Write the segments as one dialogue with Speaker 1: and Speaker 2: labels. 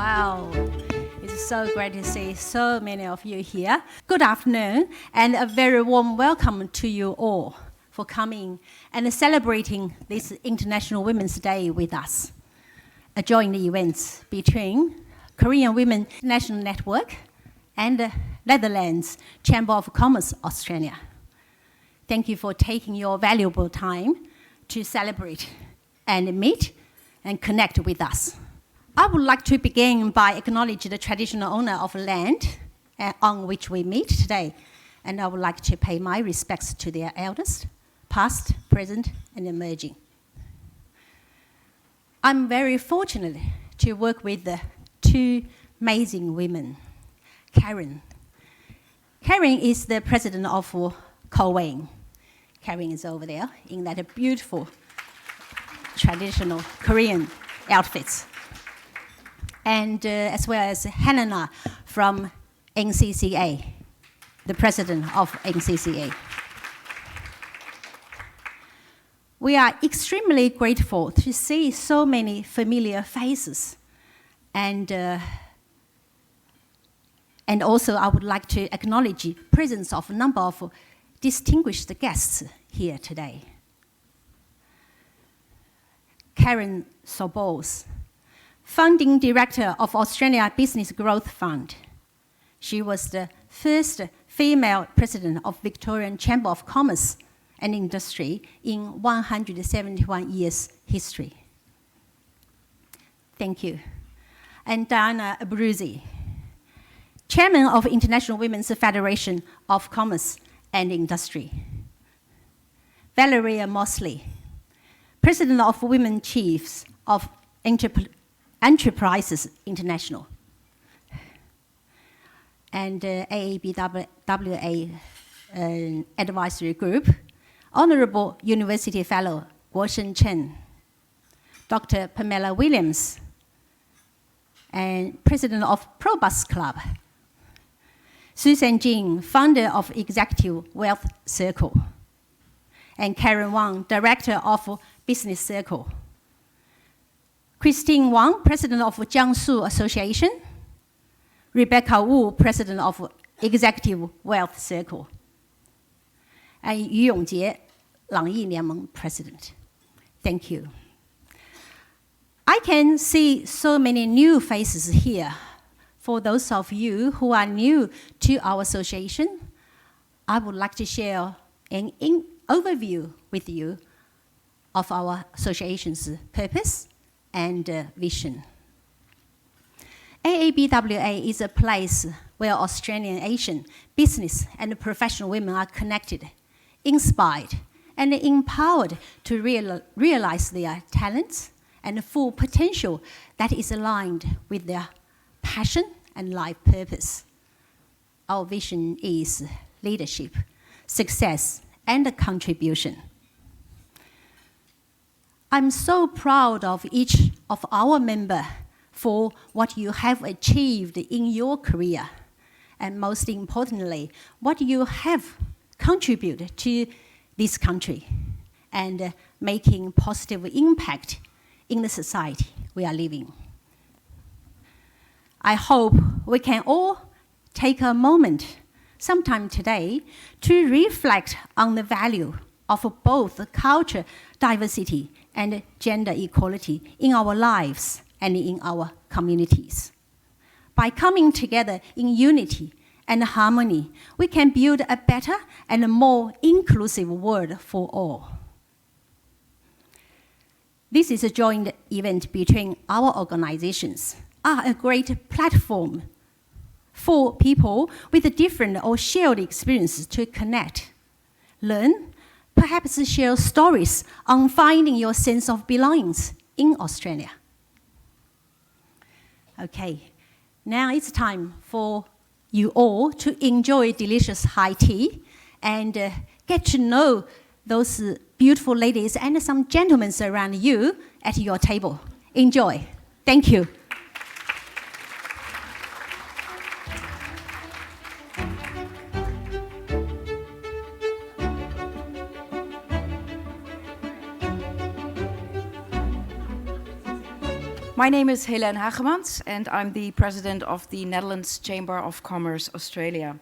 Speaker 1: Wow. It's so great to see so many of you here. Good afternoon, and a very warm welcome to you all for coming and celebrating this International Women's Day with us. A joint event between Korean Women National Network and Netherlands Chamber of Commerce Australia. Thank you for taking your valuable time to celebrate and meet and connect with us. I would like to begin by acknowledging the traditional owner of land on which we meet today, and I would like to pay my respects to their elders, past, present, and emerging. I'm very fortunate to work with two amazing women. Karen. Karen is the president of Koeing. Karen is over there in that beautiful traditional Korean outfits. And as well as Helena from NCCA, the president of NCCA. We are extremely grateful to see so many familiar faces. And also I would like to acknowledge the presence of a number of distinguished guests here today. Karen Sobos, founding director of Australia Business Growth Fund. She was the first female president of Victorian Chamber of Commerce and Industry in 171 years history. Thank you. And Diana Abruzzi, chairman of International Women's Federation of Commerce and Industry. Valeria Mosley, president of Women Chiefs of Enterprises International. And AABWA Advisory Group, Honorable University Fellow Guoshen Chen, Dr. Pamela Williams, and president of ProBus Club. Susan Jing, founder of Executive Wealth Circle. And Karen Wang, director of Business Circle. Christine Wang, president of Jiangsu Association. Rebecca Wu, president of Executive Wealth Circle. And Yu Yongjie, Langyi Lianmeng president. Thank you. I can see so many new faces here. For those of you who are new to our association, I would like to share an overview with you of our association's purpose and vision. AABWA is a place where Australian Asian business and professional women are connected, inspired, and empowered to realize their talents and full potential that is aligned with their passion and life purpose. Our vision is leadership, success, and contribution. I'm so proud of each of our members for what you have achieved in your career, and most importantly, what you have contributed to this country and making positive impact in the society we are living. I hope we can all take a moment sometime today to reflect on the value of both culture diversity and gender equality in our lives and in our communities. By coming together in unity and harmony, we can build a better and a more inclusive world for all. This is a joint event between our organizations, are a great platform for people with different or shared experiences to connect, learn, perhaps share stories on finding your sense of belonging in Australia. Okay, now it's time for you all to enjoy delicious high tea and get to know those beautiful ladies and some gentlemen around you at your table. Enjoy. Thank you.
Speaker 2: My name is Helene Hagemans, and I'm the president of the Netherlands Chamber of Commerce Australia.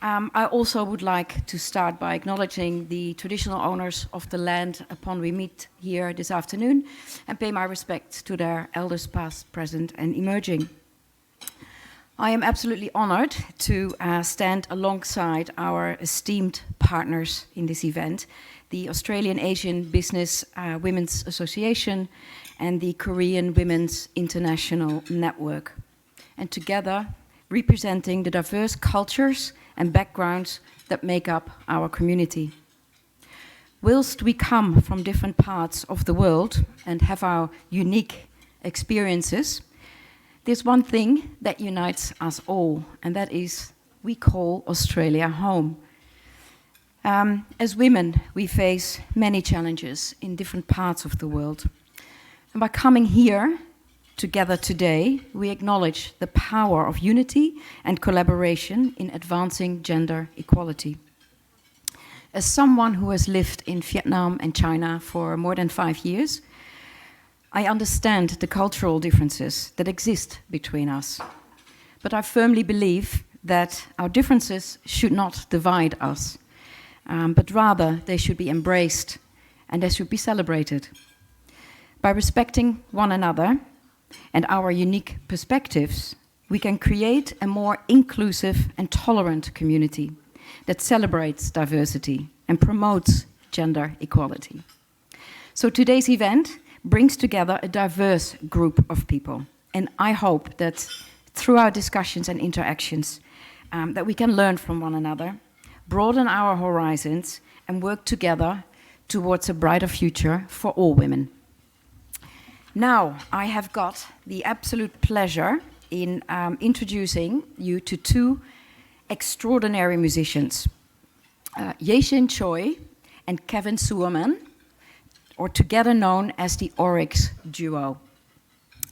Speaker 2: I also would like to start by acknowledging the traditional owners of the land upon we meet here this afternoon and pay my respect to their elders past, present, and emerging. I am absolutely honored to stand alongside our esteemed partners in this event, the Australian Asian Business Women's Association and the Korean Women's International Network, and together representing the diverse cultures and backgrounds that make up our community. Whilst we come from different parts of the world and have our unique experiences, there's one thing that unites us all, and that is we call Australia home. As women, we face many challenges in different parts of the world. And by coming here together today, we acknowledge the power of unity and collaboration in advancing gender equality. As someone who has lived in Vietnam and China for more than 5 years, I understand the cultural differences that exist between us. But I firmly believe that our differences should not divide us, but rather they should be embraced and they should be celebrated. By respecting one another and our unique perspectives, we can create a more inclusive and tolerant community that celebrates diversity and promotes gender equality. So today's event brings together a diverse group of people, and I hope that through our discussions and interactions that we can learn from one another, broaden our horizons, and work together towards a brighter future for all women. Now, I have got the absolute pleasure in introducing you to two extraordinary musicians, Ye-Shin Choi and Kevin Suerman, or together known as the Oryx Duo.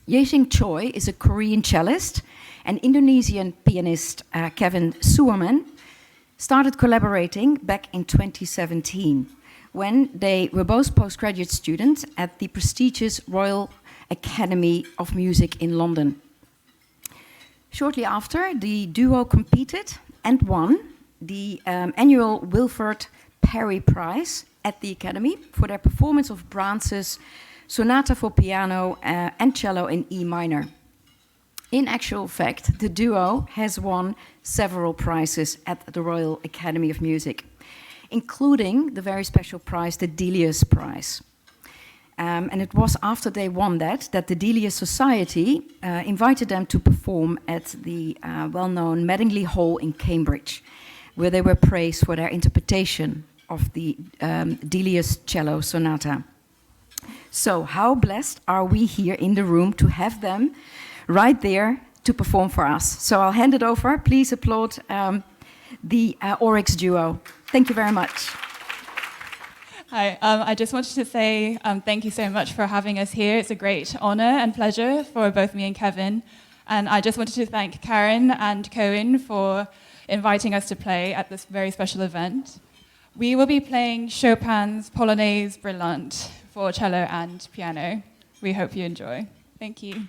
Speaker 2: Ye-Shin Choi is a Korean cellist, and Indonesian pianist Kevin Suerman started collaborating back in 2017 when they were both postgraduate students at the prestigious Royal Academy of Music in London. Shortly after, the duo competed and won the annual Wilfred Perry Prize at the Academy for their performance of Brahms's Sonata for Piano and Cello in E minor. In actual fact, the duo has won several prizes at the Royal Academy of Music, including the very special prize, the Delius Prize. And it was after they won that the Delius Society invited them to perform at the well-known Madingley Hall in Cambridge, where they were praised for their interpretation of the Delius Cello Sonata. So how blessed are we here in the room to have them right there to perform for us. So I'll hand it over. Please applaud the Oryx Duo. Thank you very much.
Speaker 3: Hi, I just wanted to say thank you so much for having us here. It's a great honor and pleasure for both me and Kevin. And I just wanted to thank Karen and Cohen for inviting us to play at this very special event. We will be playing Chopin's Polonaise Brillante for cello and piano. We hope you enjoy. Thank you.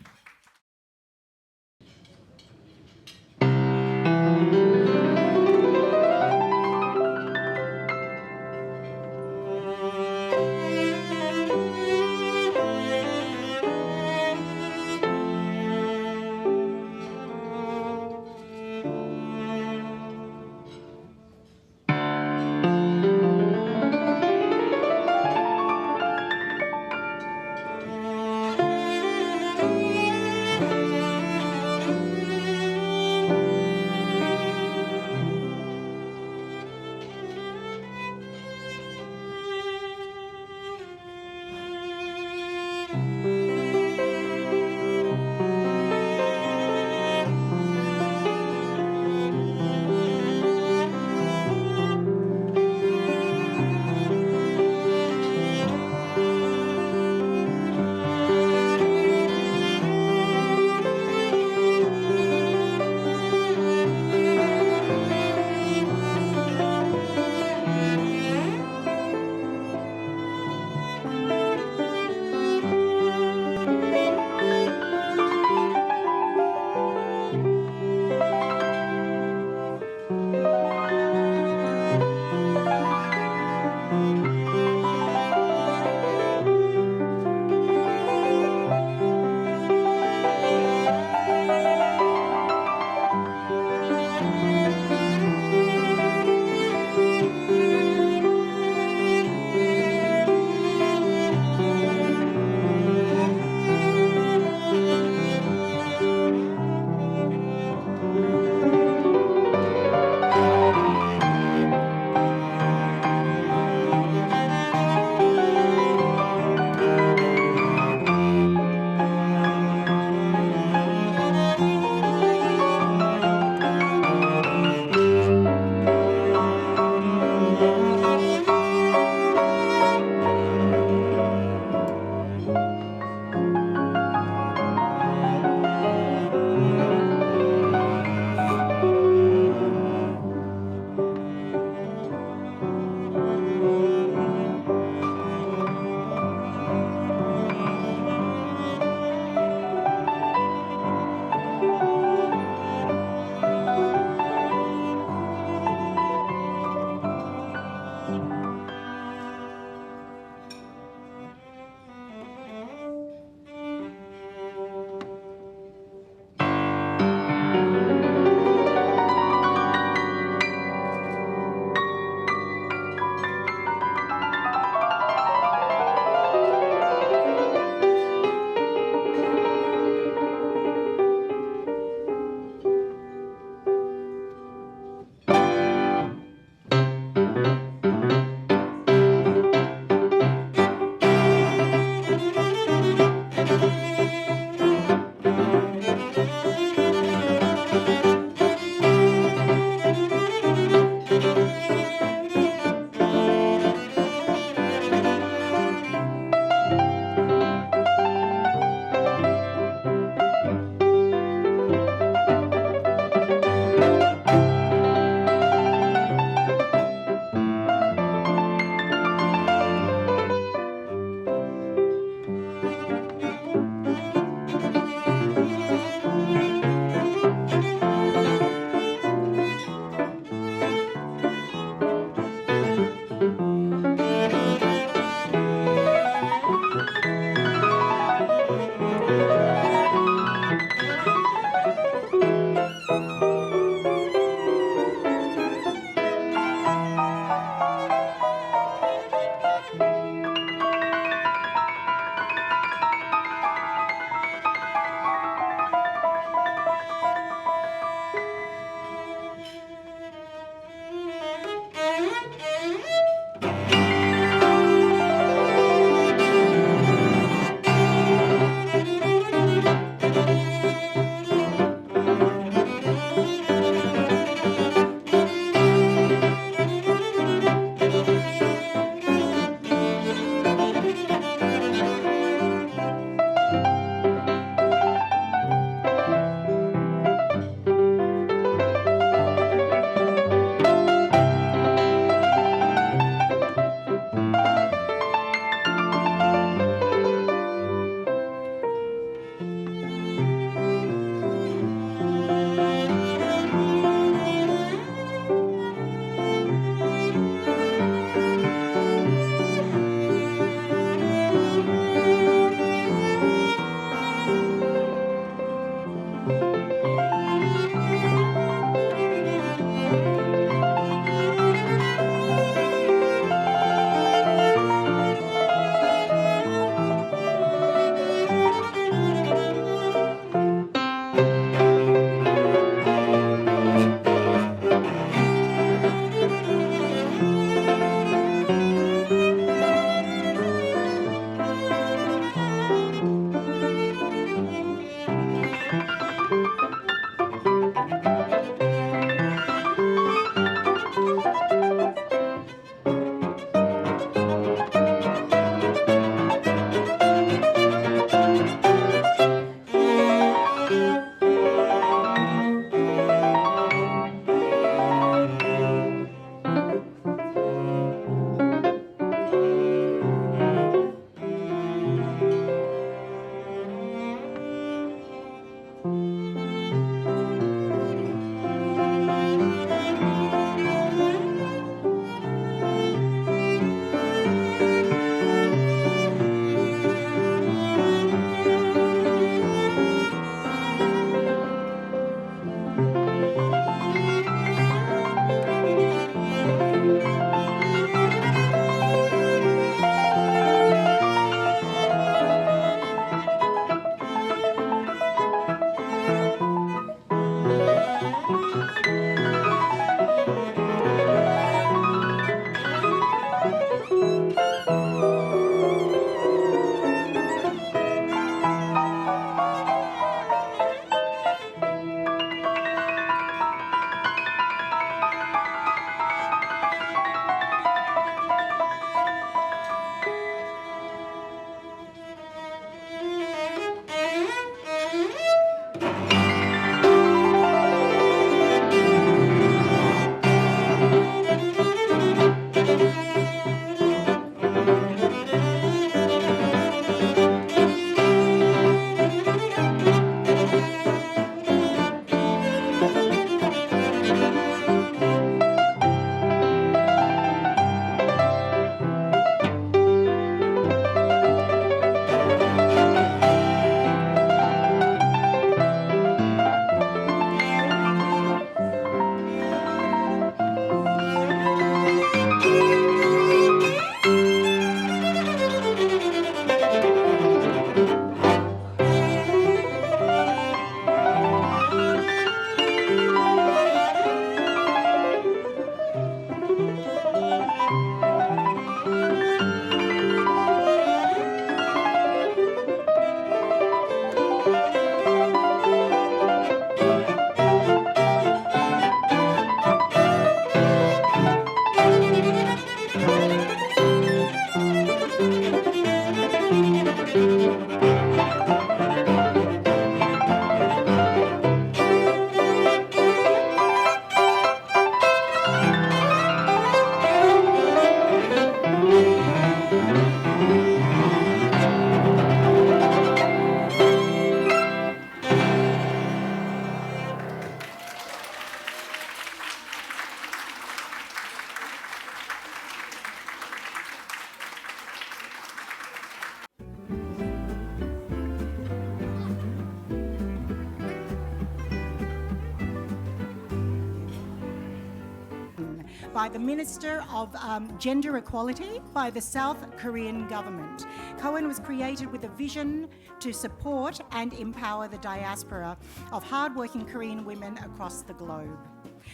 Speaker 4: by the Minister of Gender Equality by the South Korean government. COEN was created with a vision to support and empower the diaspora of hardworking Korean women across the globe.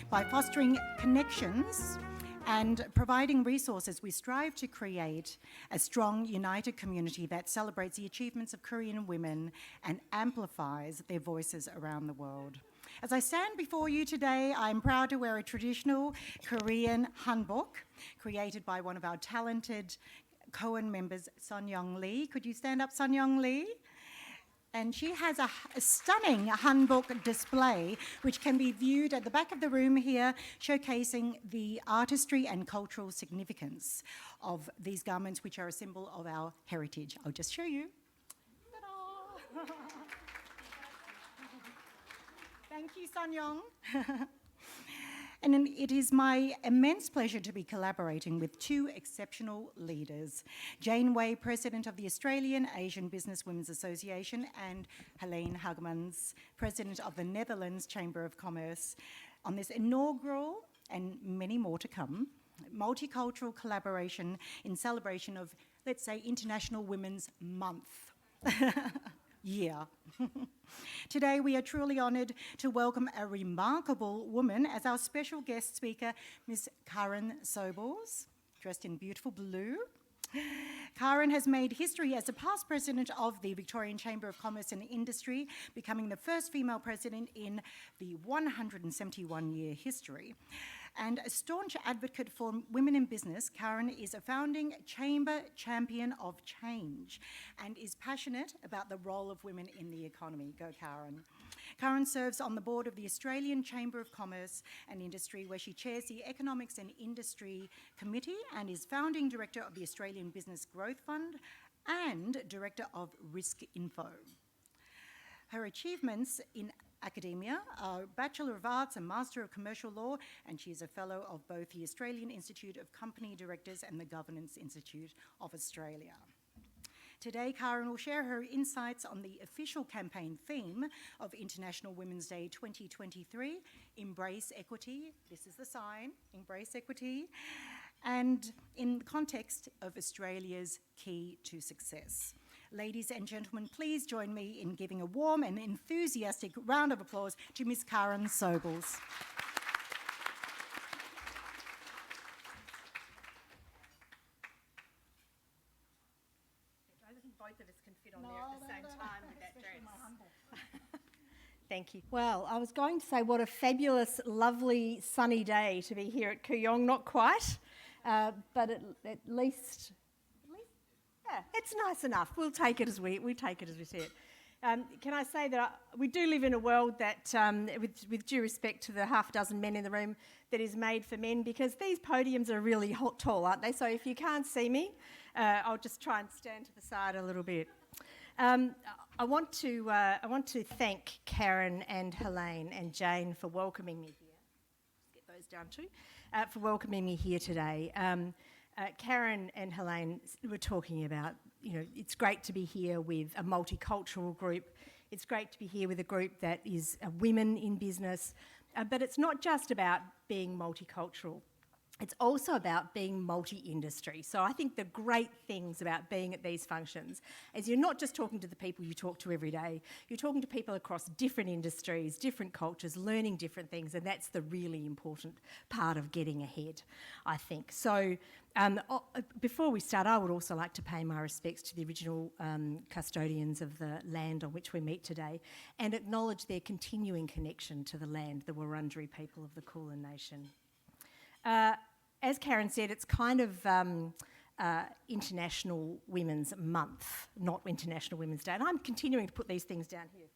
Speaker 4: By fostering connections and providing resources, we strive to create a strong, united community that celebrates the achievements of Korean women and amplifies their voices around the world. As I stand before you today, I'm proud to wear a traditional Korean hanbok created by one of our talented COEN members, Sun Young Lee. Could you stand up, Sun Young Lee? And she has a stunning hanbok display which can be viewed at the back of the room here, showcasing the artistry and cultural significance of these garments, which are a symbol of our heritage. I'll just show you. Ta-da! Thank you, Sun Young. And it is my immense pleasure to be collaborating with two exceptional leaders, Jane Wei, President of the Australian Asian Business Women's Association, and Helene Hagemans, President of the Netherlands Chamber of Commerce, on this inaugural, and many more to come, multicultural collaboration in celebration of, let's say, International Women's Month. year. Today we are truly honoured to welcome a remarkable woman as our special guest speaker, Ms. Karen Sobels, dressed in beautiful blue. Karen has made history as the past president of the Victorian Chamber of Commerce and Industry, becoming the first female president in the 171-year history. And a staunch advocate for women in business, Karen is a founding chamber champion of change and is passionate about the role of women in the economy. Go, Karen. Karen serves on the board of the Australian Chamber of Commerce and Industry, where she chairs the Economics and Industry Committee and is founding director of the Australian Business Growth Fund and director of Risk Info. Her achievements in academia are Bachelor of Arts and Master of Commercial Law, and she is a fellow of both the Australian Institute of Company Directors and the Governance Institute of Australia. Today, Karen will share her insights on the official campaign theme of International Women's Day 2023, Embrace Equity. This is the sign, Embrace Equity, and in the context of Australia's key to success. Ladies and gentlemen, please join me in giving a warm and enthusiastic round of applause to Ms. Karen Sobels.
Speaker 5: I think both of us can fit on there at the same time with that dress.
Speaker 6: Thank you. Well, I was going to say what a fabulous, lovely, sunny day to be here at Kooyong. Not quite, but at least, yeah, it's nice enough. We'll take it as we see it. Can I say that we do live in a world that, with due respect to the half dozen men in the room, that is made for men, because these podiums are really tall, aren't they? So if you can't see me, I'll just try and stand to the side a little bit. I want to thank Karen and Helene and Jane for welcoming me here. Let's get those down too. For welcoming me here today. Karen and Helene were talking about, it's great to be here with a multicultural group. It's great to be here with a group that is women in business. But it's not just about being multicultural. It's also about being multi-industry. So I think the great things about being at these functions is you're not just talking to the people you talk to every day, you're talking to people across different industries, different cultures, learning different things, and that's the really important part of getting ahead, I think. So before we start, I would also like to pay my respects to the original custodians of the land on which we meet today and acknowledge their continuing connection to the land, the Wurundjeri people of the Kulin Nation. As Karen said, it's kind of International Women's Month, not International Women's Day. And I'm continuing to put these things down here.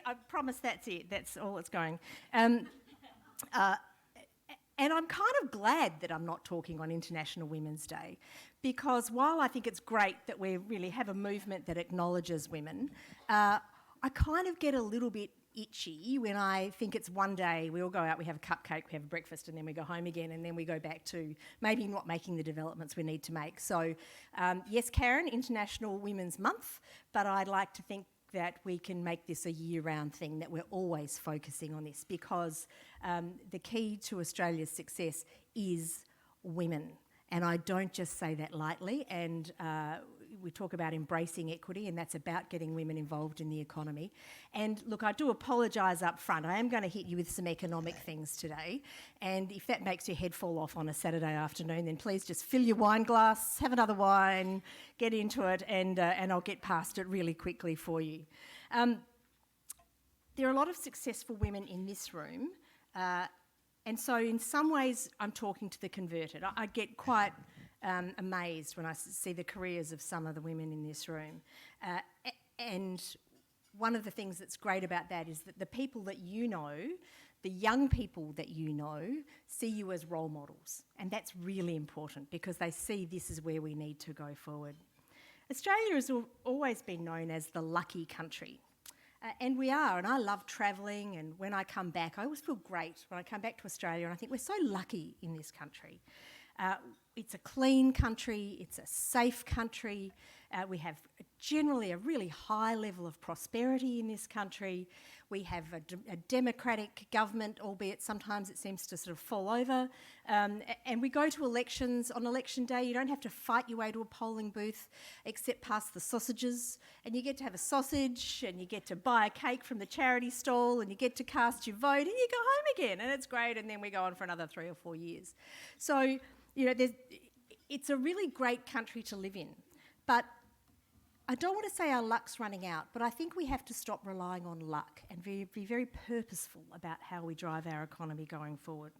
Speaker 6: I promise that's it. That's all it's going. And I'm kind of glad that I'm not talking on International Women's Day, because while I think it's great that we really have a movement that acknowledges women, I kind of get a little bit itchy when I think it's one day, we all go out, we have a cupcake, we have a breakfast, and then we go home again, and then we go back to maybe not making the developments we need to make. So yes, Karen, International Women's Month, but I'd like to think that we can make this a year-round thing, that we're always focusing on this, because the key to Australia's success is women. And I don't just say that lightly, and we talk about embracing equity, and that's about getting women involved in the economy. And look, I do apologise up front. I am going to hit you with some economic things today, and if that makes your head fall off on a Saturday afternoon, then please just fill your wine glass, have another wine, get into it, and I'll get past it really quickly for you. There are a lot of successful women in this room, and so in some ways I'm talking to the converted. I get quite amazed when I see the careers of some of the women in this room. And one of the things that's great about that is that the people that you know, the young people that you know, see you as role models. And that's really important, because they see this is where we need to go forward. Australia has always been known as the lucky country. And we are, and I love travelling, and when I come back, I always feel great when I come back to Australia, and I think we're so lucky in this country. It's a clean country, it's a safe country, we have generally a really high level of prosperity in this country, we have a democratic government, albeit sometimes it seems to sort of fall over, and we go to elections. On election day you don't have to fight your way to a polling booth except past the sausages, and you get to have a sausage, and you get to buy a cake from the charity stall, and you get to cast your vote, and you go home again, and it's great, and then we go on for another 3 or 4 years. So, you know, it's a really great country to live in, but I don't want to say our luck's running out, but I think we have to stop relying on luck and be very purposeful about how we drive our economy going forward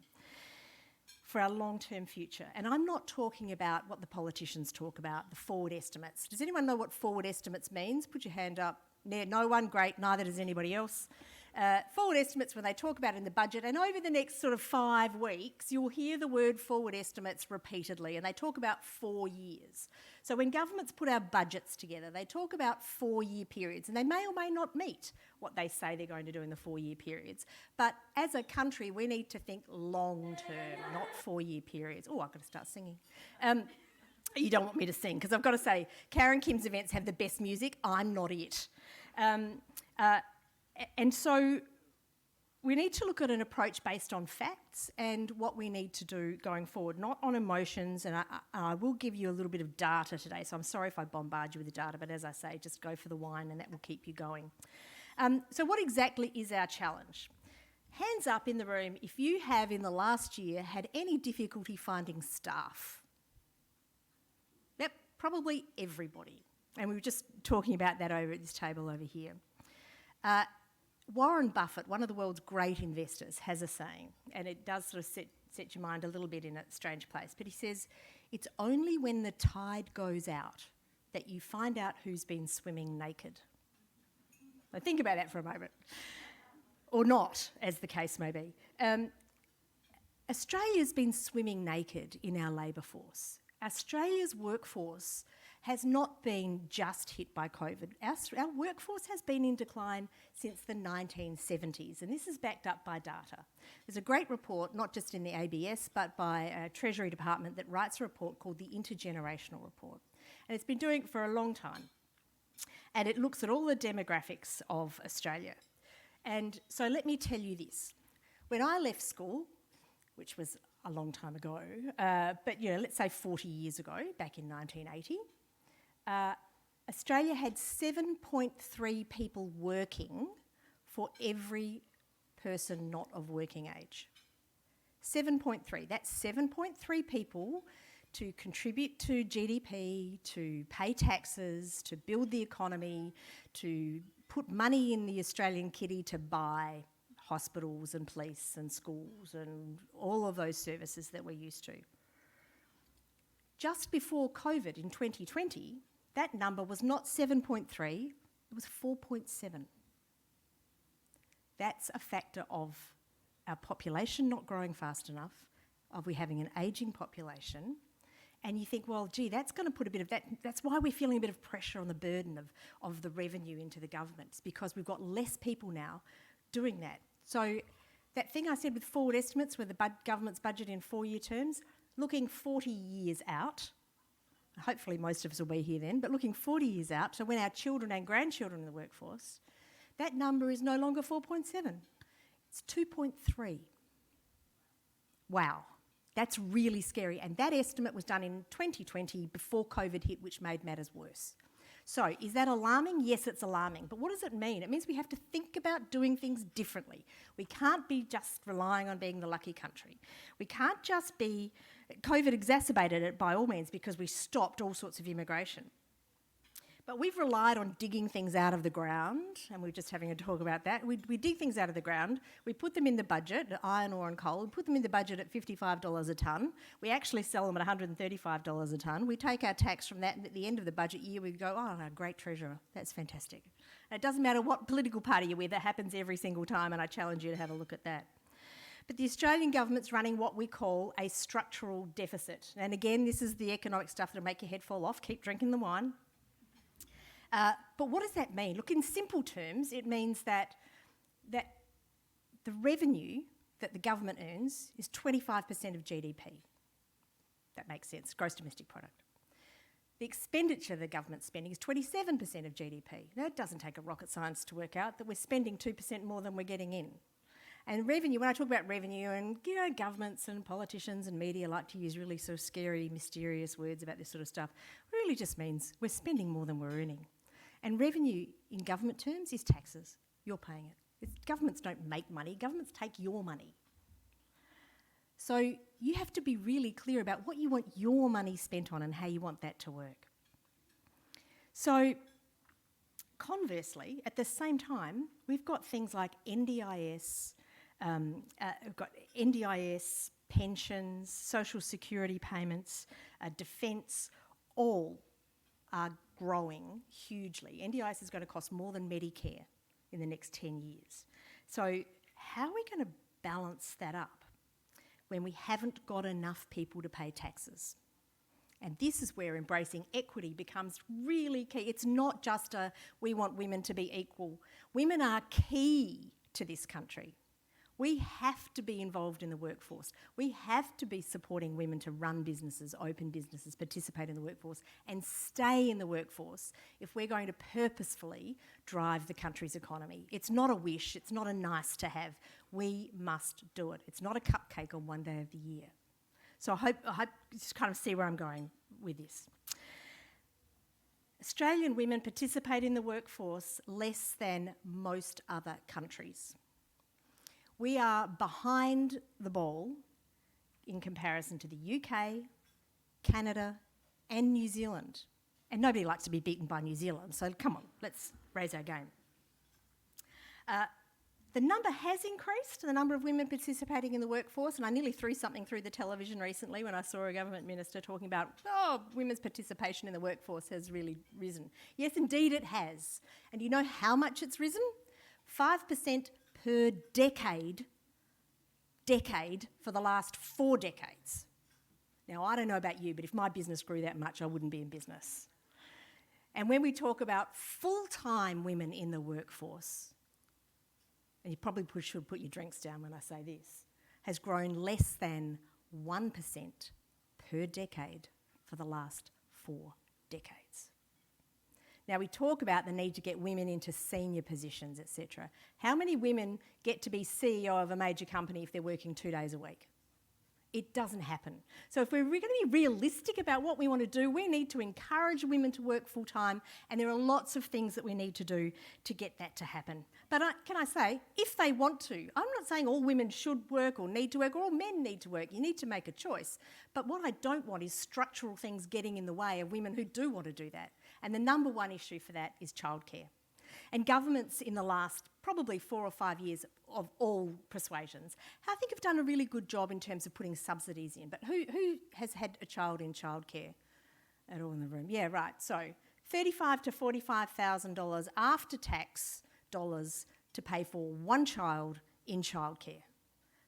Speaker 6: for our long-term future. And I'm not talking about what the politicians talk about, the forward estimates. Does anyone know what forward estimates means? Put your hand up. No one? Great, neither does anybody else. Forward estimates, when they talk about it in the budget, and over the next sort of 5 weeks, you'll hear the word forward estimates repeatedly, and they talk about 4 years. So when governments put our budgets together, they talk about 4-year periods, and they may or may not meet what they say they're going to do in the 4-year periods. But as a country, we need to think long-term, not 4-year periods. Oh, I've got to start singing. You don't want me to sing, because I've got to say, Karen Kim's events have the best music. I'm not it. And so we need to look at an approach based on facts and what we need to do going forward, not on emotions. And I will give you a little bit of data today, so I'm sorry if I bombard you with the data, but as I say, just go for the wine and that will keep you going. So what exactly is our challenge? Hands up in the room if you have in the last year had any difficulty finding staff. Yep, probably everybody. And we were just talking about that over at this table over here. Warren Buffett, one of the world's great investors, has a saying, and it does sort of set your mind a little bit in a strange place, but he says, it's only when the tide goes out that you find out who's been swimming naked. So think about that for a moment. Or not, as the case may be. Australia's been swimming naked in our labour force. Australia's workforce has not been just hit by COVID. Our workforce has been in decline since the 1970s, and this is backed up by data. There's a great report, not just in the ABS, but by a Treasury Department that writes a report called the Intergenerational Report. And it's been doing it for a long time. And it looks at all the demographics of Australia. And so let me tell you this. When I left school, which was a long time ago, but you know, let's say 40 years ago, back in 1980, Australia had 7.3 people working for every person not of working age. 7.3. That's 7.3 people to contribute to GDP, to pay taxes, to build the economy, to put money in the Australian kitty to buy hospitals and police and schools and all of those services that we're used to. Just before COVID in 2020, that number was not 7.3, it was 4.7. That's a factor of our population not growing fast enough, of we having an ageing population. And you think, well, gee, that's going to put a bit of that, that's why we're feeling a bit of pressure on the burden of the revenue into the government. It's because we've got less people now doing that. So that thing I said with forward estimates, where the government's budget in 4-year terms, looking 40 years out, hopefully most of us will be here then, but looking 40 years out, so when our children and grandchildren are in the workforce, that number is no longer 4.7, it's 2.3. Wow. That's really scary. And that estimate was done in 2020 before COVID hit, which made matters worse. So is that alarming? Yes, it's alarming. But what does it mean? It means we have to think about doing things differently. We can't be just relying on being the lucky country. We can't just be... COVID exacerbated it by all means because we stopped all sorts of immigration. But we've relied on digging things out of the ground, and we're just having a talk about that. We dig things out of the ground, we put them in the budget, iron ore and coal, we put them in the budget at $55 a tonne. We actually sell them at $135 a tonne. We take our tax from that, and at the end of the budget year, we go, oh, no, great treasurer, that's fantastic. And it doesn't matter what political party you're with, that happens every single time, and I challenge you to have a look at that. But the Australian government's running what we call a structural deficit. And again, this is the economic stuff that'll make your head fall off. Keep drinking the wine. But what does that mean? Look, in simple terms, it means that the revenue that the government earns is 25% of GDP. That makes sense, gross domestic product. The expenditure the government's spending is 27% of GDP. Now, it doesn't take a rocket science to work out that we're spending 2% more than we're getting in. And revenue, when I talk about revenue, and you know, governments and politicians and media like to use really sort of scary, mysterious words about this sort of stuff, it really just means we're spending more than we're earning. And revenue in government terms is taxes. You're paying it. Governments don't make money, governments take your money. So you have to be really clear about what you want your money spent on and how you want that to work. So conversely, at the same time, we've got things like NDIS, we've got NDIS, pensions, social security payments, defence, all are growing hugely. NDIS is going to cost more than Medicare in the next 10 years. So how are we going to balance that up when we haven't got enough people to pay taxes? And this is where embracing equity becomes really key. It's not just we want women to be equal. Women are key to this country. We have to be involved in the workforce. We have to be supporting women to run businesses, open businesses, participate in the workforce, and stay in the workforce if we're going to purposefully drive the country's economy. It's not a wish, it's not a nice to have. We must do it. It's not a cupcake on one day of the year. So I hope you just kind of see where I'm going with this. Australian women participate in the workforce less than most other countries. We are behind the ball in comparison to the UK, Canada, and New Zealand. And nobody likes to be beaten by New Zealand, so come on, let's raise our game. The number has increased, the number of women participating in the workforce, and I nearly threw something through the television recently when I saw a government minister talking about, women's participation in the workforce has really risen. Yes, indeed it has. And do you know how much it's risen? 5% per decade for the last 4 decades. Now, I don't know about you, but if my business grew that much, I wouldn't be in business. And when we talk about full-time women in the workforce, and you probably should put your drinks down when I say this, has grown less than 1% per decade for the last 4 decades. Now, we talk about the need to get women into senior positions, etc. How many women get to be CEO of a major company if they're working 2 days a week? It doesn't happen. So if we're going to be realistic about what we want to do, we need to encourage women to work full-time, and there are lots of things that we need to do to get that to happen. But can I say, if they want to, I'm not saying all women should work or need to work or all men need to work. You need to make a choice. But what I don't want is structural things getting in the way of women who do want to do that. And the number one issue for that is childcare. And governments in the last probably 4 or 5 years of all persuasions, I think have done a really good job in terms of putting subsidies in. But who has had a child in childcare at all in the room? Yeah, right. So $35,000 to $45,000 after tax dollars to pay for one child in childcare.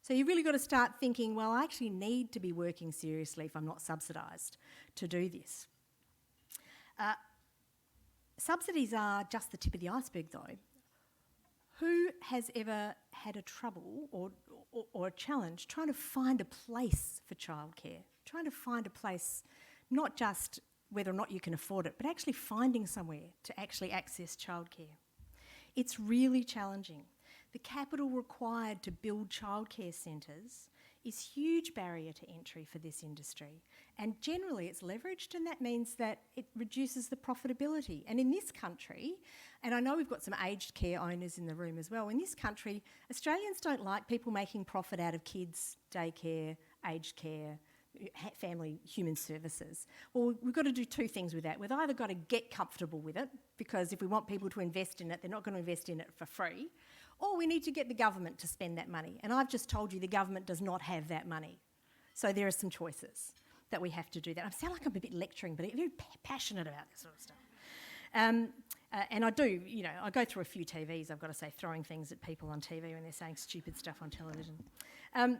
Speaker 6: So you've really got to start thinking, well, I actually need to be working seriously if I'm not subsidised to do this. Subsidies are just the tip of the iceberg, though. Who has ever had a trouble or a challenge trying to find a place for childcare? Trying to find a place, not just whether or not you can afford it, but actually finding somewhere to actually access childcare. It's really challenging. The capital required to build childcare centres is a huge barrier to entry for this industry. And generally it's leveraged, and that means that it reduces the profitability. And in this country, and I know we've got some aged care owners in the room as well, in this country, Australians don't like people making profit out of kids, daycare, aged care, family human services. Well, we've got to do two things with that. We've either got to get comfortable with it, because if we want people to invest in it, they're not going to invest in it for free, or we need to get the government to spend that money. And I've just told you the government does not have that money. So there are some choices that we have to do that. I sound like I'm a bit lecturing, but I'm very passionate about this sort of stuff. And I do, you know, I go through a few TVs, I've got to say, throwing things at people on TV when they're saying stupid stuff on television. And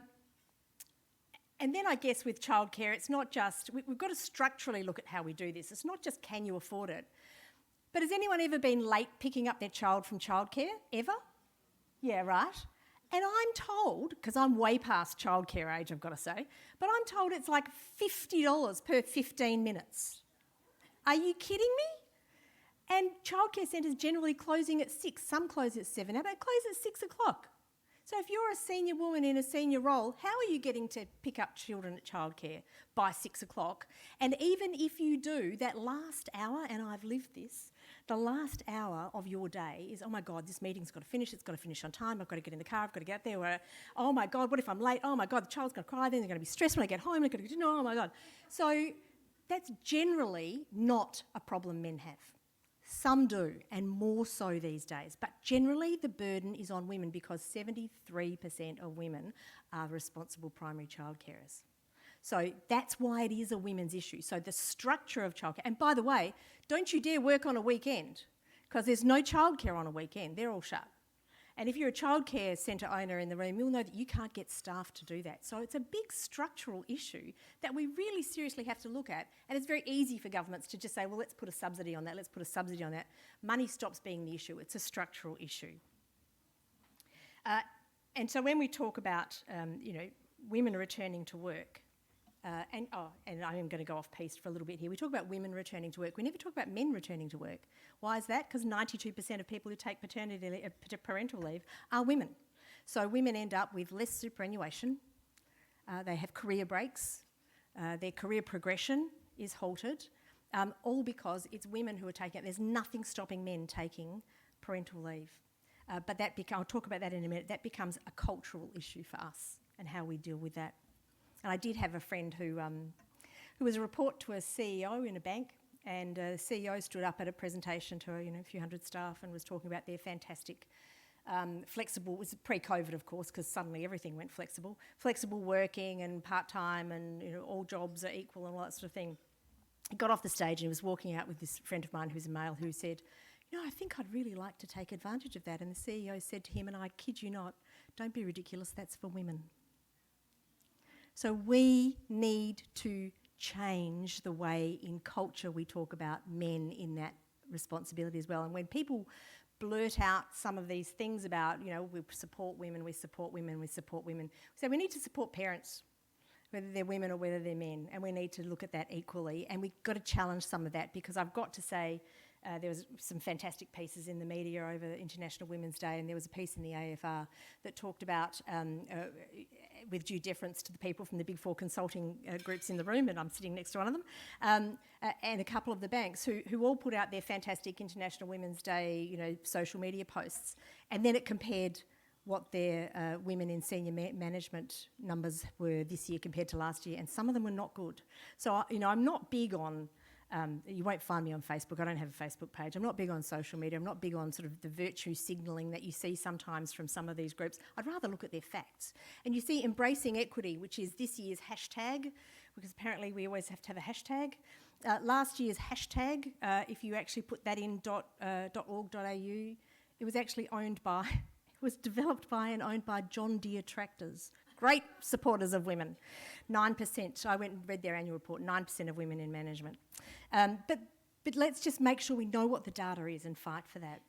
Speaker 6: then I guess with childcare, it's not just, we've got to structurally look at how we do this. It's not just can you afford it, but has anyone ever been late picking up their child from childcare, ever? Yeah, right. And I'm told, because I'm way past childcare age, I've got to say, but I'm told it's like $50 per 15 minutes. Are you kidding me? And childcare centres generally closing at 6. Some close at 7, but close at 6 o'clock. So if you're a senior woman in a senior role, how are you getting to pick up children at childcare by 6 o'clock? And even if you do, that last hour, and I've lived this, the last hour of your day is, oh my God, this meeting's got to finish, it's got to finish on time, I've got to get in the car, I've got to get there, oh my God, what if I'm late? Oh my God, the child's going to cry, then they're going to be stressed when I get home, they're going to go, oh my God. So that's generally not a problem men have. Some do, and more so these days. But generally the burden is on women, because 73% of women are responsible primary child carers. So that's why it is a women's issue. So the structure of childcare, and by the way, don't you dare work on a weekend, because there's no childcare on a weekend, they're all shut. And if you're a childcare centre owner in the room, you'll know that you can't get staff to do that. So it's a big structural issue that we really seriously have to look at. And it's very easy for governments to just say, well, let's put a subsidy on that, let's put a subsidy on that. Money stops being the issue. It's a structural issue. And so when we talk about, women returning to work, and I am going to go off piste for a little bit here. We talk about women returning to work. We never talk about men returning to work. Why is that? Because 92% of people who take parental leave are women. So women end up with less superannuation. They have career breaks. Their career progression is halted, all because it's women who are taking it. There's nothing stopping men taking parental leave. But I'll talk about that in a minute. That becomes a cultural issue for us and how we deal with that. And I did have a friend who was a report to a CEO in a bank, and the CEO stood up at a presentation to a few hundred staff and was talking about their fantastic flexible, it was pre-COVID of course, because suddenly everything went flexible working and part-time, and all jobs are equal and all that sort of thing. He got off the stage and he was walking out with this friend of mine who's a male, who said, I think I'd really like to take advantage of that. And the CEO said to him, and I kid you not, don't be ridiculous, that's for women. So we need to change the way in culture we talk about men in that responsibility as well. And when people blurt out some of these things about, we support women, we support women, we support women, so we need to support parents, whether they're women or whether they're men, and we need to look at that equally. And we've got to challenge some of that, because I've got to say, there was some fantastic pieces in the media over International Women's Day, and there was a piece in the AFR that talked about, with due deference to the people from the Big Four consulting groups in the room, and I'm sitting next to one of them, and a couple of the banks who all put out their fantastic International Women's Day, social media posts, and then it compared what their women in senior management numbers were this year compared to last year, and some of them were not good. So, I'm not big on You won't find me on Facebook. I don't have a Facebook page. I'm not big on social media. I'm not big on sort of the virtue signalling that you see sometimes from some of these groups. I'd rather look at their facts. And you see Embracing Equity, which is this year's hashtag, because apparently we always have to have a hashtag. Last year's hashtag, if you actually put that in .org.au, it was actually developed by and owned by John Deere Tractors. Great supporters of women. 9%, I went and read their annual report, 9% of women in management. But let's just make sure we know what the data is and fight for that.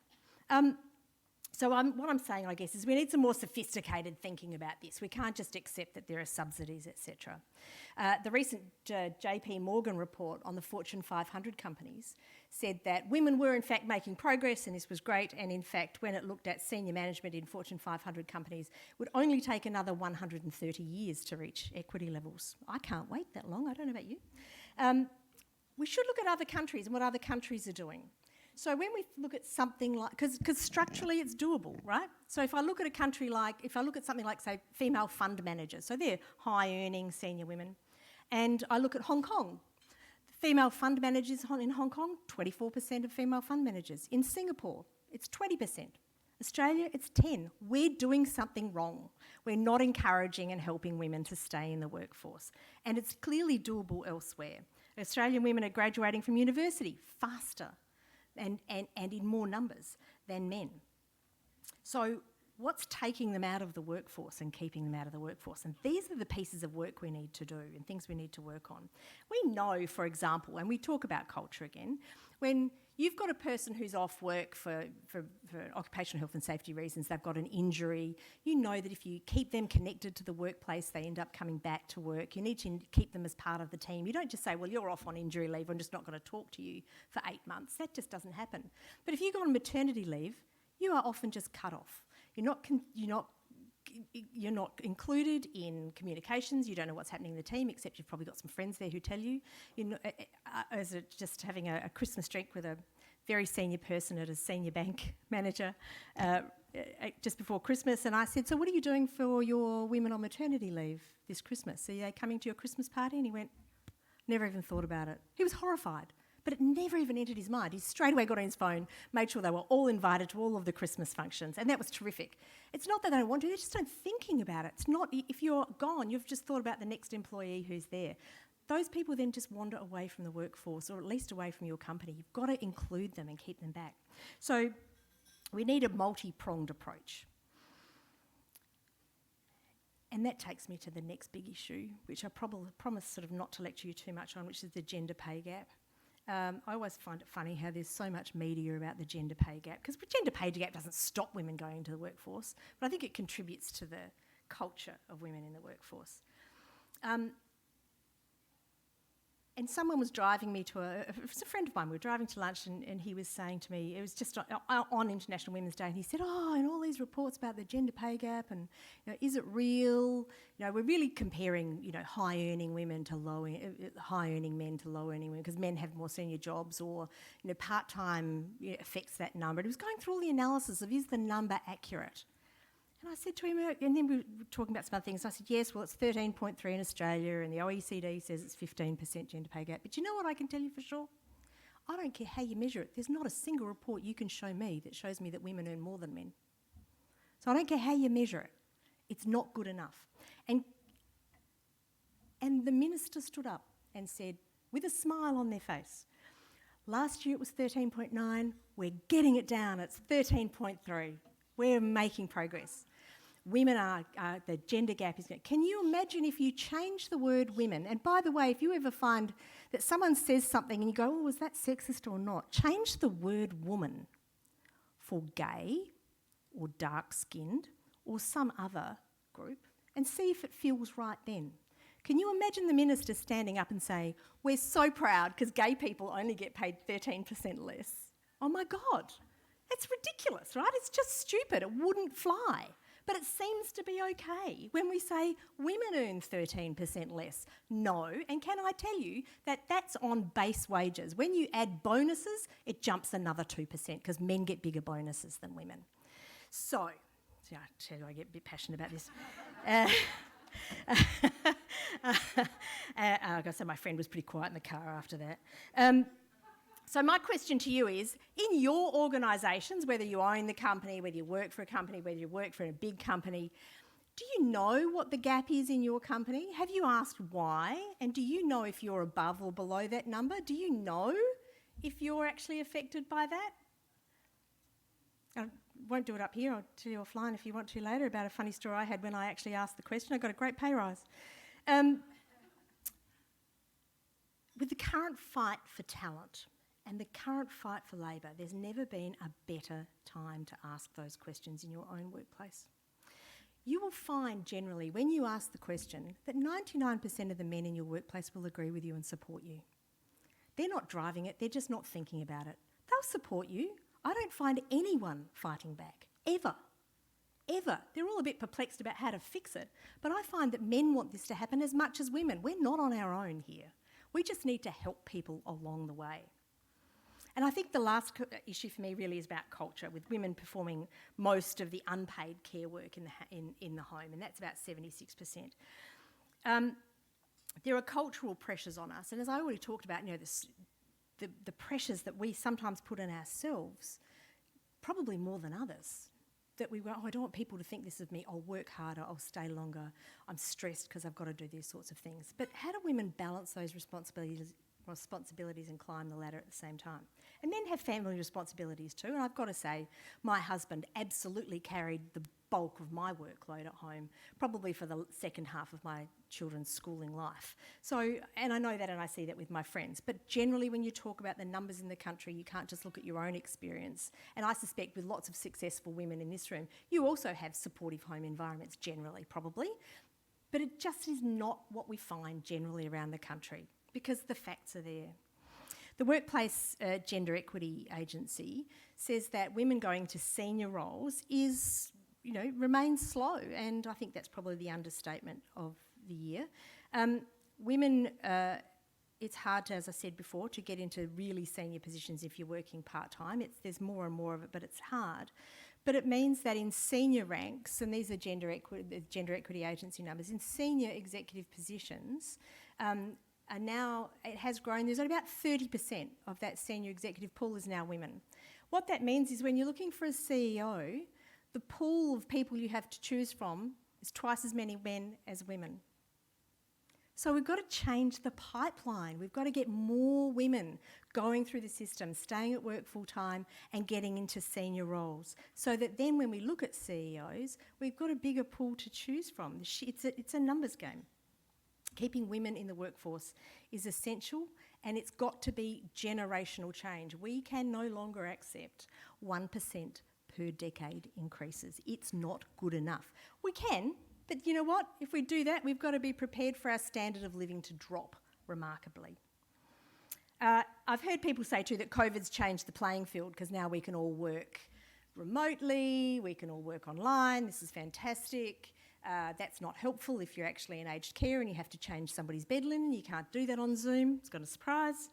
Speaker 6: What I'm saying, I guess, is we need some more sophisticated thinking about this. We can't just accept that there are subsidies, etc. The recent JP Morgan report on the Fortune 500 companies said that women were in fact making progress, and this was great, and in fact when it looked at senior management in Fortune 500 companies, it would only take another 130 years to reach equity levels. I can't wait that long, I don't know about you. We should look at other countries and what other countries are doing. So when we look at something like, because structurally it's doable, right? So if I look at something like, say, female fund managers, so they're high-earning senior women, and I look at Hong Kong, female fund managers in Hong Kong, 24% of female fund managers. In Singapore, it's 20%. Australia, it's 10%. We're doing something wrong. We're not encouraging and helping women to stay in the workforce. And it's clearly doable elsewhere. Australian women are graduating from university faster and in more numbers than men. So what's taking them out of the workforce and keeping them out of the workforce? And these are the pieces of work we need to do and things we need to work on. We know, for example, and we talk about culture again, when you've got a person who's off work for occupational health and safety reasons, they've got an injury, you know that if you keep them connected to the workplace, they end up coming back to work. You need to keep them as part of the team. You don't just say, well, you're off on injury leave, I'm just not going to talk to you for 8 months. That just doesn't happen. But if you go on maternity leave, you are often just cut off. You're not included in communications. You don't know what's happening in the team, except you've probably got some friends there who tell you. Just having a Christmas drink with a very senior person at a senior bank manager just before Christmas, and I said, so what are you doing for your women on maternity leave this Christmas? Are they coming to your Christmas party? And he went, never even thought about it. He was horrified. But it never even entered his mind. He straight away got on his phone, made sure they were all invited to all of the Christmas functions, and that was terrific. It's not that they don't want to, they just aren't thinking about it. It's not, if you're gone, you've just thought about the next employee who's there. Those people then just wander away from the workforce, or at least away from your company. You've got to include them and keep them back. So we need a multi-pronged approach. And that takes me to the next big issue, which I promised sort of not to lecture you too much on, which is the gender pay gap. I always find it funny how there's so much media about the gender pay gap, because the gender pay gap doesn't stop women going into the workforce, but I think it contributes to the culture of women in the workforce. And someone was driving me to it's a friend of mine, we were driving to lunch, and he was saying to me, it was just on International Women's Day, and he said, and all these reports about the gender pay gap, and is it real? We're really comparing, high-earning women to high-earning men to low-earning women, because men have more senior jobs, or, part-time affects that number. And he was going through all the analysis of, is the number accurate? And I said to him, and then we were talking about some other things, I said, yes, well, it's 13.3 in Australia, and the OECD says it's 15% gender pay gap. But you know what I can tell you for sure? I don't care how you measure it. There's not a single report you can show me that shows me that women earn more than men. So I don't care how you measure it. It's not good enough. And the minister stood up and said, with a smile on their face, last year it was 13.9, we're getting it down, it's 13.3. We're making progress. Women the gender gap is going. Can you imagine if you change the word women? And by the way, if you ever find that someone says something and you go, was that sexist or not? Change the word woman for gay or dark-skinned or some other group and see if it feels right then. Can you imagine the minister standing up and saying, we're so proud because gay people only get paid 13% less? Oh my God, that's ridiculous, right? It's just stupid. It wouldn't fly. But it seems to be okay when we say women earn 13% less. No, and can I tell you that that's on base wages. When you add bonuses, it jumps another 2% because men get bigger bonuses than women. So I tell you, I get a bit passionate about this. I gotta say, my friend was pretty quiet in the car after that. So my question to you is, in your organisations, whether you own the company, whether you work for a company, whether you work for a big company, do you know what the gap is in your company? Have you asked why? And do you know if you're above or below that number? Do you know if you're actually affected by that? I won't do it up here. I'll tell you offline if you want to later about a funny story I had when I actually asked the question. I got a great pay rise. With the current fight for talent and the current fight for labour, there's never been a better time to ask those questions in your own workplace. You will find generally when you ask the question that 99% of the men in your workplace will agree with you and support you. They're not driving it, they're just not thinking about it. They'll support you. I don't find anyone fighting back, ever. Ever. They're all a bit perplexed about how to fix it, but I find that men want this to happen as much as women. We're not on our own here. We just need to help people along the way. And I think the last issue for me really is about culture, with women performing most of the unpaid care work in the home, and that's about 76%. There are cultural pressures on us, and as I already talked about, the pressures that we sometimes put on ourselves, probably more than others, that we go, I don't want people to think this of me, I'll work harder, I'll stay longer, I'm stressed because I've got to do these sorts of things. But how do women balance those responsibilities and climb the ladder at the same time? And men have family responsibilities too, and I've got to say, my husband absolutely carried the bulk of my workload at home, probably for the second half of my children's schooling life. So, and I know that and I see that with my friends, but generally when you talk about the numbers in the country, you can't just look at your own experience. And I suspect with lots of successful women in this room, you also have supportive home environments generally, probably, but it just is not what we find generally around the country, because the facts are there. The Workplace Gender Equity Agency says that women going to senior roles remains slow, and I think that's probably the understatement of the year. Women, it's hard, as I said before, to get into really senior positions if you're working part-time. There's more and more of it, but it's hard. But it means that in senior ranks, and these are Gender Equity Agency numbers, in senior executive positions, and now it has grown. There's only about 30% of that senior executive pool is now women. What that means is when you're looking for a CEO, the pool of people you have to choose from is twice as many men as women. So we've got to change the pipeline. We've got to get more women going through the system, staying at work full time and getting into senior roles, so that then when we look at CEOs, we've got a bigger pool to choose from. It's a numbers game. Keeping women in the workforce is essential, and it's got to be generational change. We can no longer accept 1% per decade increases. It's not good enough. We can, but you know what? If we do that, we've got to be prepared for our standard of living to drop remarkably. I've heard people say too that COVID's changed the playing field because now we can all work remotely, we can all work online, this is fantastic. That's not helpful if you're actually in aged care and you have to change somebody's bed linen. You can't do that on Zoom. It's got a surprise.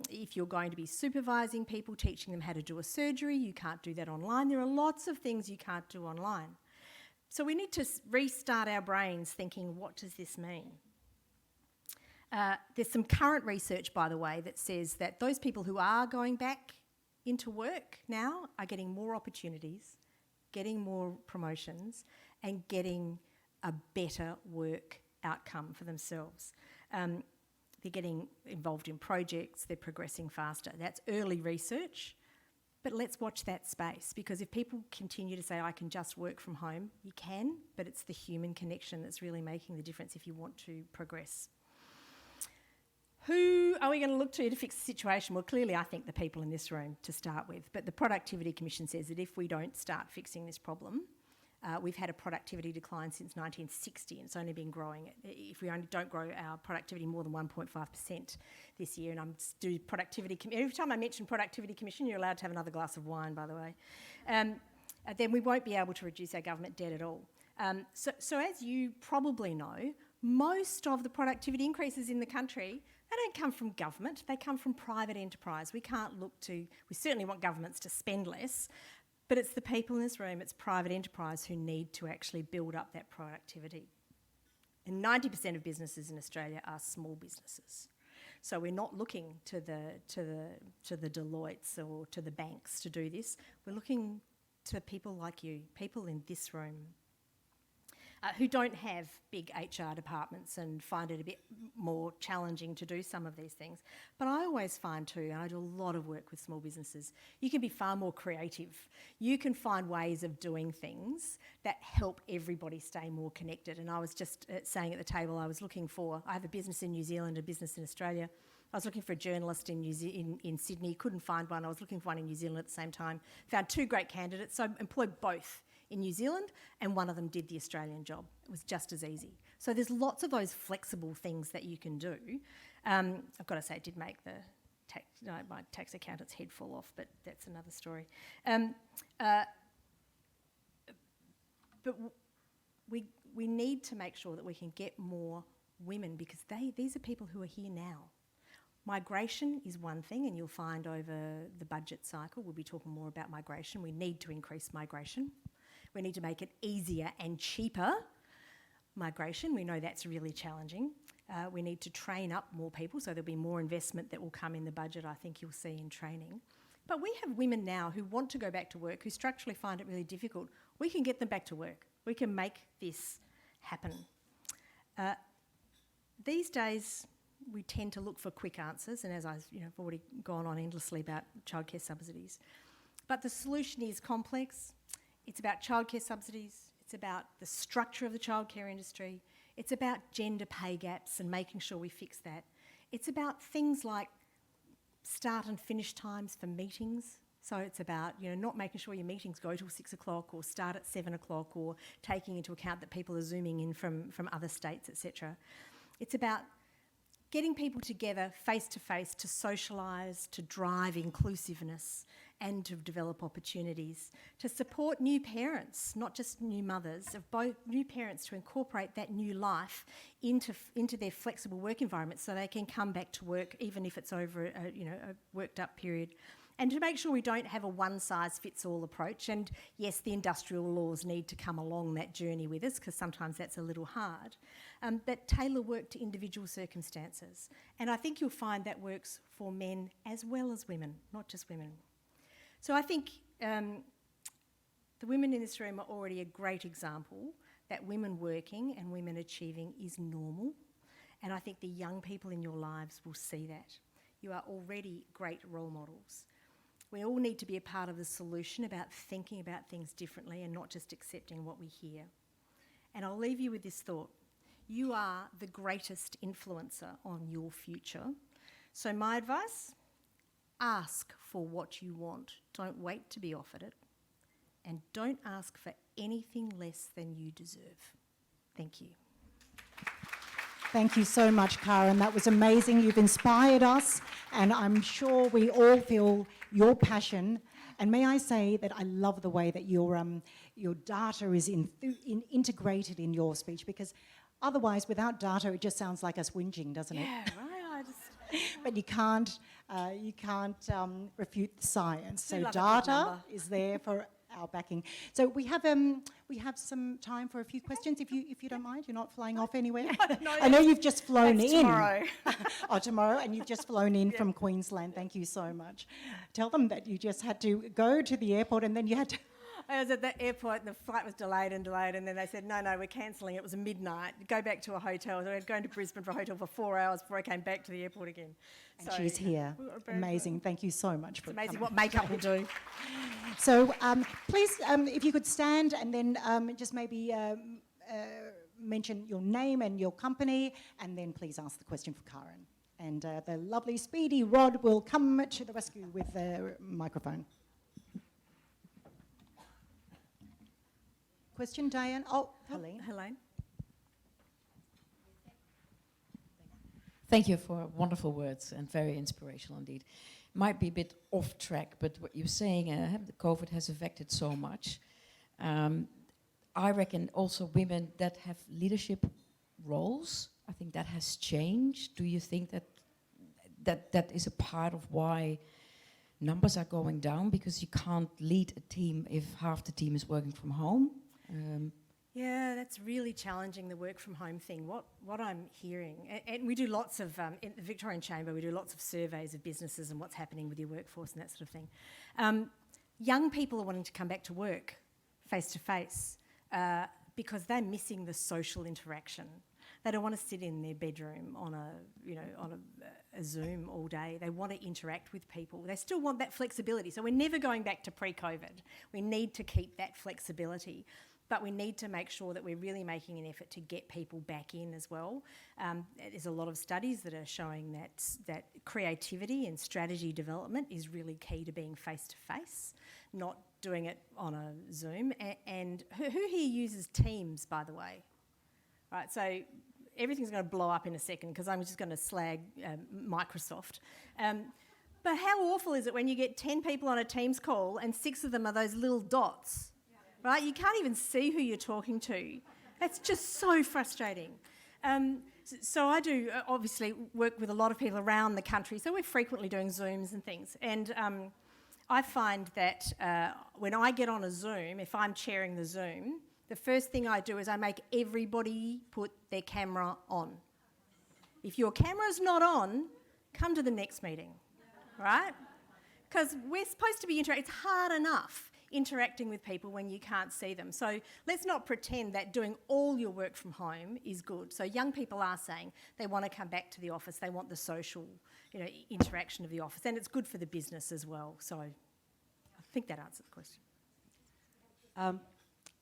Speaker 6: If you're going to be supervising people, teaching them how to do a surgery, you can't do that online. There are lots of things you can't do online. So we need to restart our brains thinking, what does this mean? There's some current research, by the way, that says that those people who are going back into work now are getting more opportunities, getting more promotions, and getting a better work outcome for themselves. They're getting involved in projects, they're progressing faster. That's early research, but let's watch that space, because if people continue to say, I can just work from home, you can, but it's the human connection that's really making the difference if you want to progress. Who are we going to look to fix the situation? Well, clearly I think the people in this room to start with, but the Productivity Commission says that if we don't start fixing this problem, we've had a productivity decline since 1960 and it's only been growing. If we only don't grow our productivity more than 1.5% this year, and every time I mention Productivity Commission, you're allowed to have another glass of wine, by the way, then we won't be able to reduce our government debt at all. So as you probably know, most of the productivity increases in the country, they don't come from government, they come from private enterprise. We certainly want governments to spend less, but it's the people in this room, it's private enterprise who need to actually build up that productivity.
Speaker 7: And 90% of businesses in Australia are small businesses. So we're not looking to the Deloittes or to the banks to do this. We're looking to people like you, people in this room, who don't have big HR departments and find it a bit more challenging to do some of these things. But I always find too, and I do a lot of work with small businesses, you can be far more creative. You can find ways of doing things that help everybody stay more connected. And I was just saying at the table, I have a business in New Zealand, a business in Australia. I was looking for a journalist in Sydney, couldn't find one. I was looking for one in New Zealand at the same time. Found 2 great candidates, so I employed both in New Zealand, and one of them did the Australian job. It was just as easy. So there's lots of those flexible things that you can do. I've got to say, it did make my tax accountant's head fall off, but that's another story. But we need to make sure that we can get more women, because these are people who are here now. Migration is one thing, and you'll find over the budget cycle, we'll be talking more about migration. We need to increase migration. We need to make it easier and cheaper migration. We know that's really challenging. We need to train up more people, so there'll be more investment that will come in the budget, I think you'll see, in training. But we have women now who want to go back to work, who structurally find it really difficult. We can get them back to work. We can make this happen. These days, we tend to look for quick answers, and as I've already gone on endlessly about childcare subsidies. But the solution is complex. It's about childcare subsidies. It's about the structure of the childcare industry. It's about gender pay gaps and making sure we fix that. It's about things like start and finish times for meetings. So it's about not making sure your meetings go till 6 o'clock or start at 7 o'clock, or taking into account that people are zooming in from other states, etc. It's about getting people together face to socialise, to drive inclusiveness and to develop opportunities, to support new parents, not just new mothers, of both new parents, to incorporate that new life into their flexible work environment so they can come back to work even if it's over a worked up period. And to make sure we don't have a one-size-fits-all approach. And yes, the industrial laws need to come along that journey with us, because sometimes that's a little hard. But tailor work to individual circumstances. And I think you'll find that works for men as well as women, not just women. So I think the women in this room are already a great example that women working and women achieving is normal. And I think the young people in your lives will see that. You are already great role models. We all need to be a part of the solution about thinking about things differently and not just accepting what we hear. And I'll leave you with this thought. You are the greatest influencer on your future. So my advice, ask for what you want. Don't wait to be offered it. And don't ask for anything less than you deserve. Thank you.
Speaker 4: Thank you so much, Karen. That was amazing. You've inspired us, and I'm sure we all feel your passion. And may I say that I love the way that your data is integrated in your speech, because otherwise, without data, it just sounds like us whinging, doesn't it?
Speaker 7: Yeah, right.
Speaker 4: But you can't refute the science. So
Speaker 7: like a big
Speaker 4: data
Speaker 7: number.
Speaker 4: is there for our backing. So we have some time for a few questions, if you don't mind. You're not flying off anywhere.
Speaker 7: No,
Speaker 4: I know you've just flown in.
Speaker 7: tomorrow.
Speaker 4: Tomorrow, and you've just flown in from Queensland. Thank you so much. Tell them that you just had to go to the airport, and then you had to.
Speaker 7: I was at the airport and the flight was delayed, and then they said, no, we're cancelling. It was midnight. Go back to a hotel. So I was going to Brisbane for a hotel for 4 hours before I came back to the airport again.
Speaker 4: And she's here. Amazing. Thank you so much for
Speaker 7: Amazing
Speaker 4: coming.
Speaker 7: what makeup will do.
Speaker 4: So please, if you could stand, and then just maybe mention your name and your company, and then please ask the question for Karen. And the lovely Speedy Rod will come to the rescue with the microphone. Question, Diane? Oh, Helene.
Speaker 8: Thank you for wonderful words and very inspirational indeed. Might be a bit off track, but what you're saying, the COVID has affected so much. I reckon also women that have leadership roles, I think that has changed. Do you think that is a part of why numbers are going down? Because you can't lead a team if half the team is working from home?
Speaker 7: Yeah, that's really challenging, the work from home thing. What I'm hearing, and we do lots of, in the Victorian Chamber, we do lots of surveys of businesses and what's happening with your workforce and that sort of thing. Young people are wanting to come back to work face to face because they're missing the social interaction. They don't want to sit in their bedroom on a Zoom all day. They want to interact with people. They still want that flexibility. So we're never going back to pre-COVID. We need to keep that flexibility. But we need to make sure that we're really making an effort to get people back in as well. There's a lot of studies that are showing that creativity and strategy development is really key to being face-to-face, not doing it on a Zoom. And who here uses Teams, by the way? Right, so everything's going to blow up in a second because I'm just going to slag Microsoft. But how awful is it when you get 10 people on a Teams call and 6 of them are those little dots? Right? You can't even see who you're talking to. That's just so frustrating. So I do obviously work with a lot of people around the country, so we're frequently doing Zooms and things. And I find that when I get on a Zoom, if I'm chairing the Zoom, the first thing I do is I make everybody put their camera on. If your camera's not on, come to the next meeting, right? Because we're supposed to be interacting. It's hard enough interacting with people when you can't see them. So let's not pretend that doing all your work from home is good. So young people are saying they want to come back to the office. They want the social, interaction of the office, and it's good for the business as well. So I think that answers the question.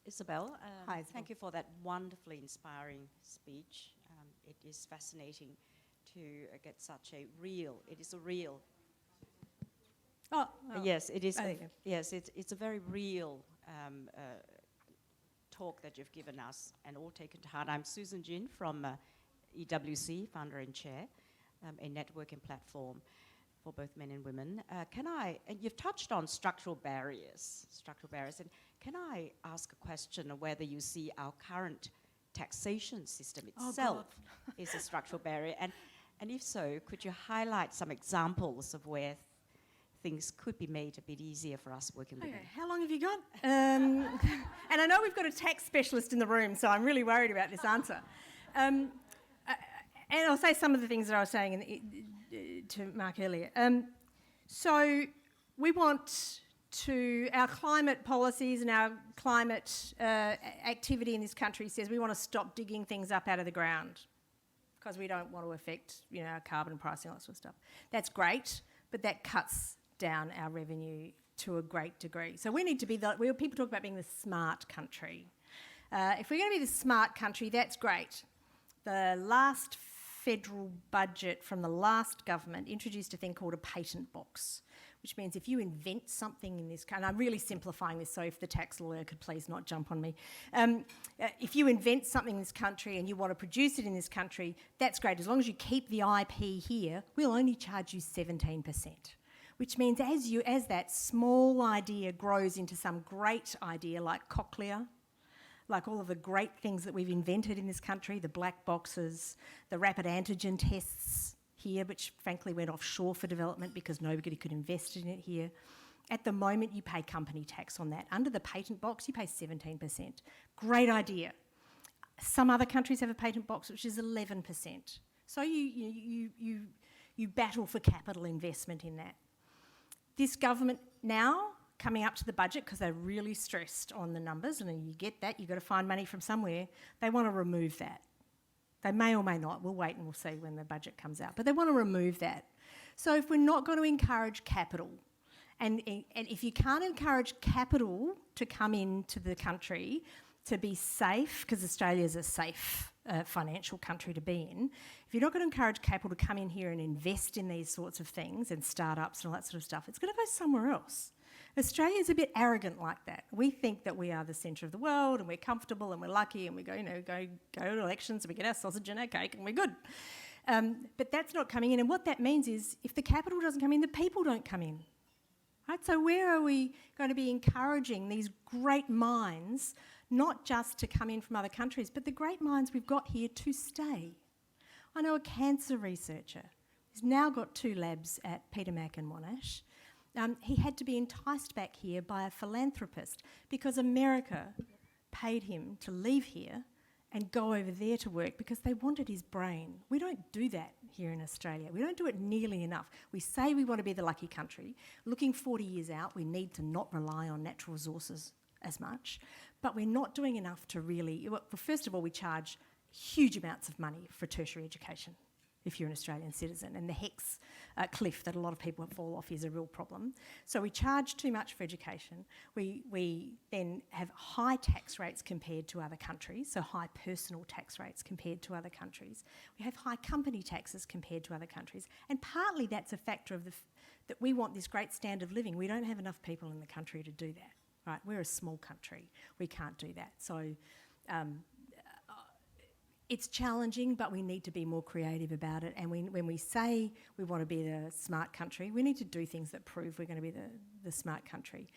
Speaker 9: Isabel,
Speaker 7: Hi, Isabel.
Speaker 9: thank you for that wonderfully inspiring speech. It is fascinating to get such a real, it is a real. Yes, it is. Yes, it's a very real talk that you've given us and all taken to heart. I'm Susan Jin from EWC, founder and chair, a networking platform for both men and women. And you've touched on structural barriers, and can I ask a question of whether you see our current taxation system itself is a structural barrier? And if so, could you highlight some examples of where things could be made a bit easier for us working women?
Speaker 7: Okay, how long have you got? And I know we've got a tax specialist in the room, so I'm really worried about this answer. And I'll say some of the things that I was saying to Mark earlier. So we want our climate policies and our climate activity in this country says we want to stop digging things up out of the ground because we don't want to affect, our carbon pricing, all that sort of stuff. That's great, but that cuts down our revenue to a great degree. So we need to be people talk about being the smart country. If we're going to be the smart country, that's great. The last federal budget from the last government introduced a thing called a patent box, which means if you invent something in this country, and I'm really simplifying this, so if the tax lawyer could please not jump on me. If you invent something in this country and you want to produce it in this country, that's great. As long as you keep the IP here, we'll only charge you 17%. Which means as that small idea grows into some great idea like Cochlear, like all of the great things that we've invented in this country, the black boxes, the rapid antigen tests here, which frankly went offshore for development because nobody could invest in it here. At the moment, you pay company tax on that. Under the patent box, you pay 17%. Great idea. Some other countries have a patent box which is 11%. So you battle for capital investment in that. This government now, coming up to the budget, because they're really stressed on the numbers, and you get that, you've got to find money from somewhere, they want to remove that. They may or may not. We'll wait and we'll see when the budget comes out. But they want to remove that. So if we're not going to encourage capital, and if you can't encourage capital to come into the country to be safe, because Australia's a safe financial country to be in, if you're not going to encourage capital to come in here and invest in these sorts of things and startups and all that sort of stuff, it's going to go somewhere else. Australia's a bit arrogant like that. We think that we are the centre of the world and we're comfortable and we're lucky and we go to elections and we get our sausage and our cake and we're good. But that's not coming in. And what that means is if the capital doesn't come in, the people don't come in. Right? So where are we going to be encouraging these great minds, not just to come in from other countries, but the great minds we've got here to stay? I know a cancer researcher who's now got 2 labs at Peter Mac and Monash. He had to be enticed back here by a philanthropist because America paid him to leave here and go over there to work because they wanted his brain. We don't do that here in Australia. We don't do it nearly enough. We say we want to be the lucky country. Looking 40 years out, we need to not rely on natural resources as much, but we're not doing enough to really... Well, first of all, we charge huge amounts of money for tertiary education if you're an Australian citizen, and the HECS cliff that a lot of people fall off is a real problem. So we charge too much for education. We then have high tax rates compared to other countries, so high personal tax rates compared to other countries. We have high company taxes compared to other countries, and partly that's a factor of that we want this great standard of living. We don't have enough people in the country to do that, right? We're a small country. We can't do that. So it's challenging, but we need to be more creative about it. And when we say we want to be the smart country, we need to do things that prove we're going to be the smart country.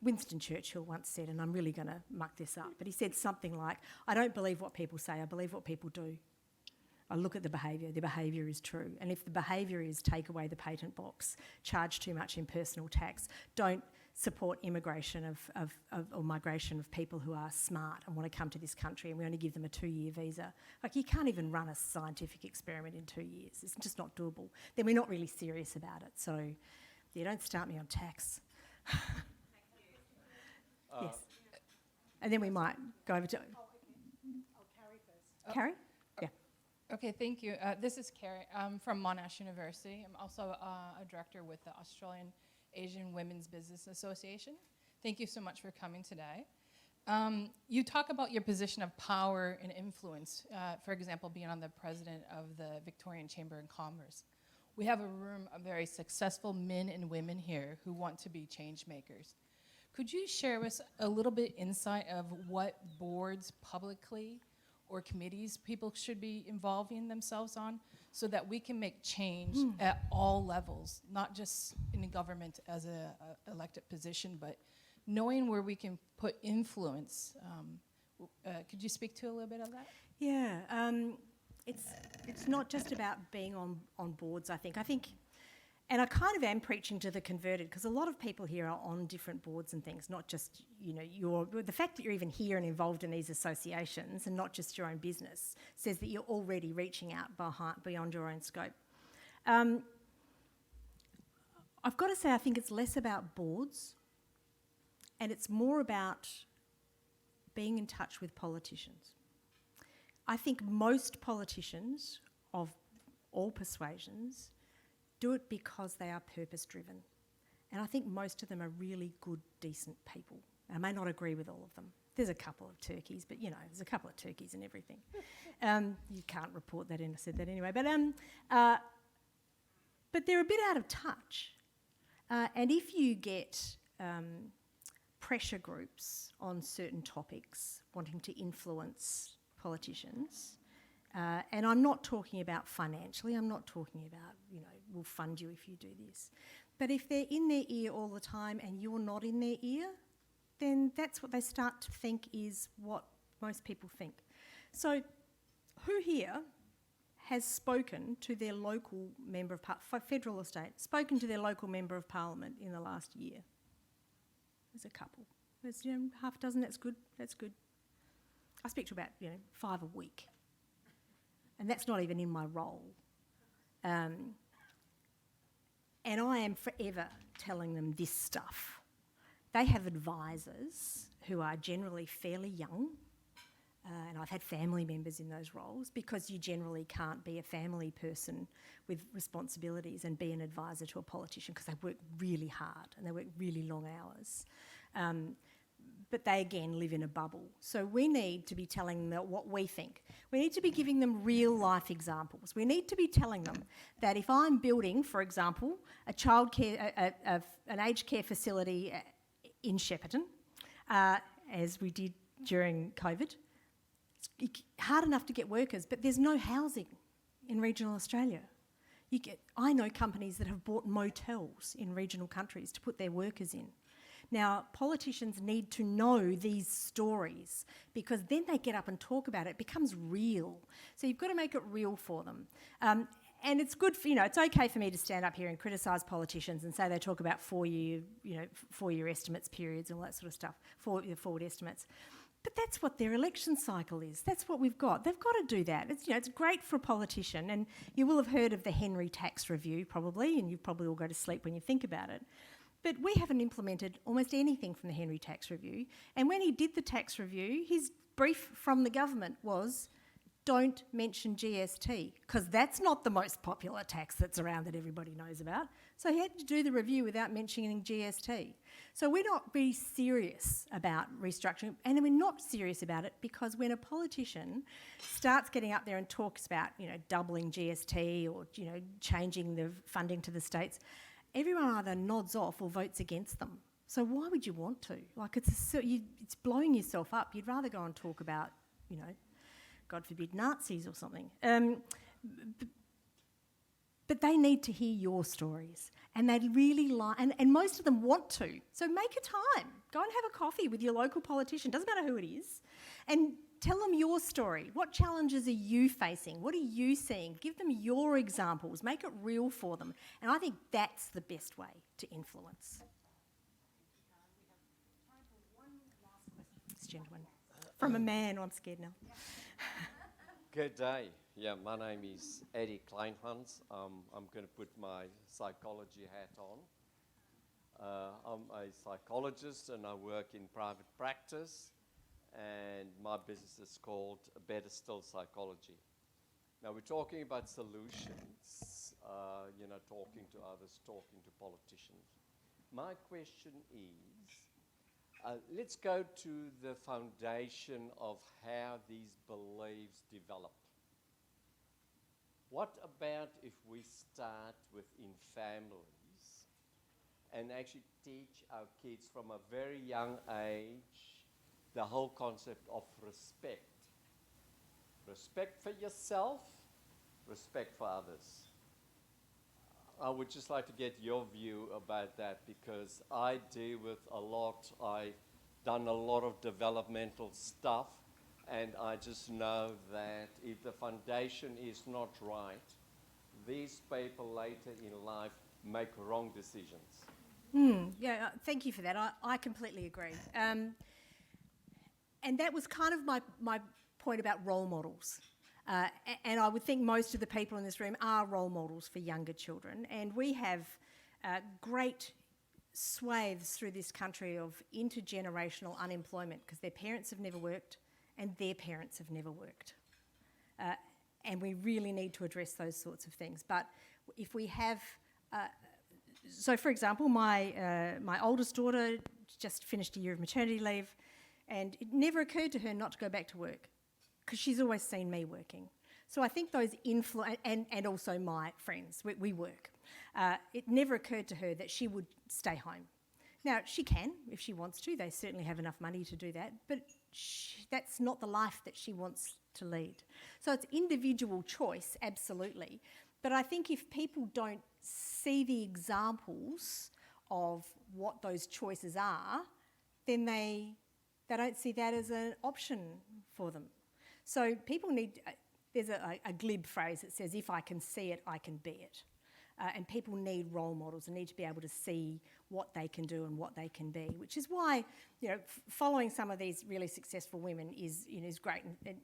Speaker 7: Winston Churchill once said, and I'm really going to muck this up, but he said something like, I don't believe what people say, I believe what people do. I look at the behaviour is true. And if the behaviour is take away the patent box, charge too much in personal tax, don't support immigration or migration of people who are smart and want to come to this country, and we only give them a 2-year visa. Like, you can't even run a scientific experiment in 2 years. It's just not doable. Then we're not really serious about it. So, yeah, don't start me on tax. Yes. And then we might go over to...
Speaker 10: I'll Carrie first.
Speaker 7: Carrie? Yeah.
Speaker 10: Okay, thank you. This is Carrie. I'm from Monash University. I'm also a director with the Australian Asian Women's Business Association. Thank you so much for coming today. You talk about your position of power and influence, for example, being on the president of the Victorian Chamber of Commerce. We have a room of very successful men and women here who want to be change makers. Could you share with us a little bit insight of what boards publicly or committees people should be involving themselves on so that we can make change at all levels, not just in the government as a elected position, but knowing where we can put influence. Could you speak to a little bit of that?
Speaker 7: Yeah, it's not just about being on boards, I think. And I kind of am preaching to the converted, because a lot of people here are on different boards and things, not just, the fact that you're even here and involved in these associations and not just your own business says that you're already reaching out beyond your own scope. I've got to say, I think it's less about boards and it's more about being in touch with politicians. I think most politicians of all persuasions do it because they are purpose-driven. And I think most of them are really good, decent people. I may not agree with all of them. There's a couple of turkeys, but there's a couple of turkeys and everything. You can't report that in, I said that anyway. But they're a bit out of touch. And if you get pressure groups on certain topics wanting to influence politicians, and I'm not talking about financially, I'm not talking about, we'll fund you if you do this. But if they're in their ear all the time and you're not in their ear, then that's what they start to think is what most people think. So who here has spoken to their local member of federal or state, spoken to their local member of parliament in the last year? There's a couple. There's half a dozen, that's good. I speak to about 5 a week. And that's not even in my role. And I am forever telling them this stuff. They have advisors who are generally fairly young, and I've had family members in those roles, because you generally can't be a family person with responsibilities and be an advisor to a politician, because they work really hard and they work really long hours. But they, again, live in a bubble. So we need to be telling them what we think. We need to be giving them real-life examples. We need to be telling them that if I'm building, for example, an aged care facility in Shepparton, as we did during COVID, it's hard enough to get workers, but there's no housing in regional Australia. I know companies that have bought motels in regional countries to put their workers in. Now, politicians need to know these stories, because then they get up and talk about it. It becomes real. So you've got to make it real for them. And it's good for, it's okay for me to stand up here and criticise politicians and say they talk about 4-year estimates periods and all that sort of stuff, forward estimates. But that's what their election cycle is. That's what we've got. They've got to do that. It's, it's great for a politician, and you will have heard of the Henry Tax Review probably, and you probably all go to sleep when you think about it. But we haven't implemented almost anything from the Henry Tax Review. And when he did the tax review, his brief from the government was, don't mention GST, because that's not the most popular tax that's around that everybody knows about. So he had to do the review without mentioning GST. So we're not very serious about restructuring, and we're not serious about it because when a politician starts getting up there and talks about, doubling GST or, changing the funding to the states, everyone either nods off or votes against them. So why would you want to? Like, it's blowing yourself up. You'd rather go and talk about, God forbid, Nazis or something. But they need to hear your stories, and they'd really like, and most of them want to. So make a time. Go and have a coffee with your local politician, doesn't matter who it is, and tell them your story. What challenges are you facing? What are you seeing? Give them your examples. Make it real for them. And I think that's the best way to influence. This gentleman. From a man, I'm scared now.
Speaker 11: Good day. Yeah, my name is Eddie Kleinhans. I'm going to put my psychology hat on. I'm a psychologist and I work in private practice, and my business is called Better Still Psychology. Now we're talking about solutions, talking to others, talking to politicians. My question is, let's go to the foundation of how these beliefs develop. What about if we start within families and actually teach our kids from a very young age the whole concept of respect? Respect for yourself, respect for others. I would just like to get your view about that, because I deal with a lot. I've done a lot of developmental stuff, and I just know that if the foundation is not right, these people later in life make wrong decisions.
Speaker 7: Thank you for that. I completely agree. And that was kind of my point about role models. And I would think most of the people in this room are role models for younger children. And we have great swathes through this country of intergenerational unemployment because their parents have never worked and their parents have never worked. And we really need to address those sorts of things. But if we have... so, for example, my oldest daughter just finished a year of maternity leave, and it never occurred to her not to go back to work because she's always seen me working. So I think those and also my friends, we work. It never occurred to her that she would stay home. Now, she can if she wants to. They certainly have enough money to do that, but that's not the life that she wants to lead. So it's individual choice, absolutely. But I think if people don't see the examples of what those choices are, then they don't see that as an option for them. So people need... there's a glib phrase that says, if I can see it, I can be it. And people need role models and need to be able to see what they can do and what they can be, which is why, following some of these really successful women is great.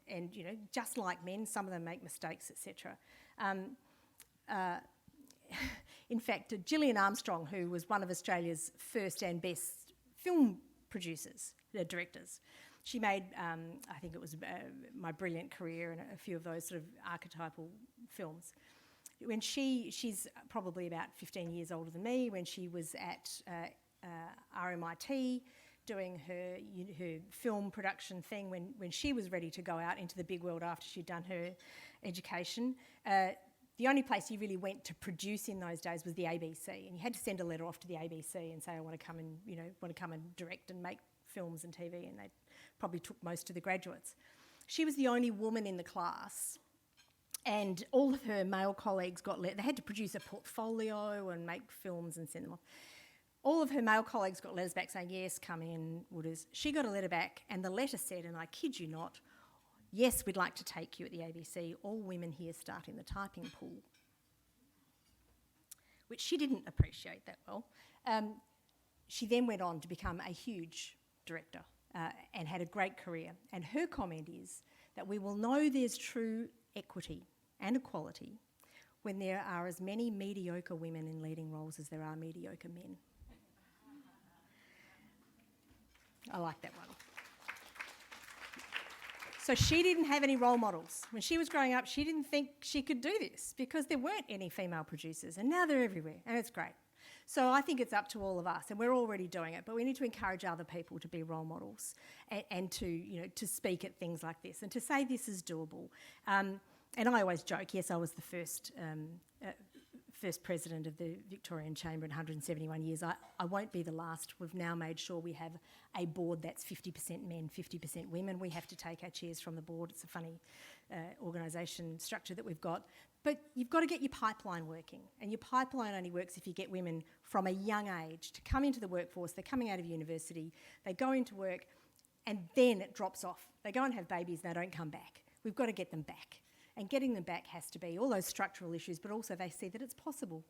Speaker 7: And just like men, some of them make mistakes, etc. In fact, Gillian Armstrong, who was one of Australia's first and best film producers, directors, she made, I think it was My Brilliant Career and a few of those sort of archetypal films. When she's probably about 15 years older than me, when she was at RMIT doing her film production thing, when she was ready to go out into the big world after she'd done her education, the only place you really went to produce in those days was the ABC, and you had to send a letter off to the ABC and say, I want to come and direct and make films and TV, and they probably took most of the graduates. She was the only woman in the class, and all of her male colleagues they had to produce a portfolio and make films and send them off. All of her male colleagues got letters back saying, yes, come in, Wooders. She got a letter back, and the letter said, and I kid you not, yes, we'd like to take you at the ABC. All women here start in the typing pool, which she didn't appreciate that well. She then went on to become a huge director and had a great career. And her comment is that we will know there's true equity and equality when there are as many mediocre women in leading roles as there are mediocre men. I like that one. So she didn't have any role models. When she was growing up, she didn't think she could do this because there weren't any female producers, and now they're everywhere, and it's great. So I think it's up to all of us, and we're already doing it, but we need to encourage other people to be role models and to, you know, to speak at things like this and to say this is doable. And I always joke, yes, I was the first president of the Victorian Chamber in 171 years. I won't be the last. We've now made sure we have a board that's 50% men, 50% women. We have to take our chairs from the board. It's a funny organisation structure that we've got. But you've got to get your pipeline working, and your pipeline only works if you get women from a young age to come into the workforce. They're coming out of university, they go into work, and then it drops off. They go and have babies and they don't come back. We've got to get them back. And getting them back has to be all those structural issues, but also they see that it's possible.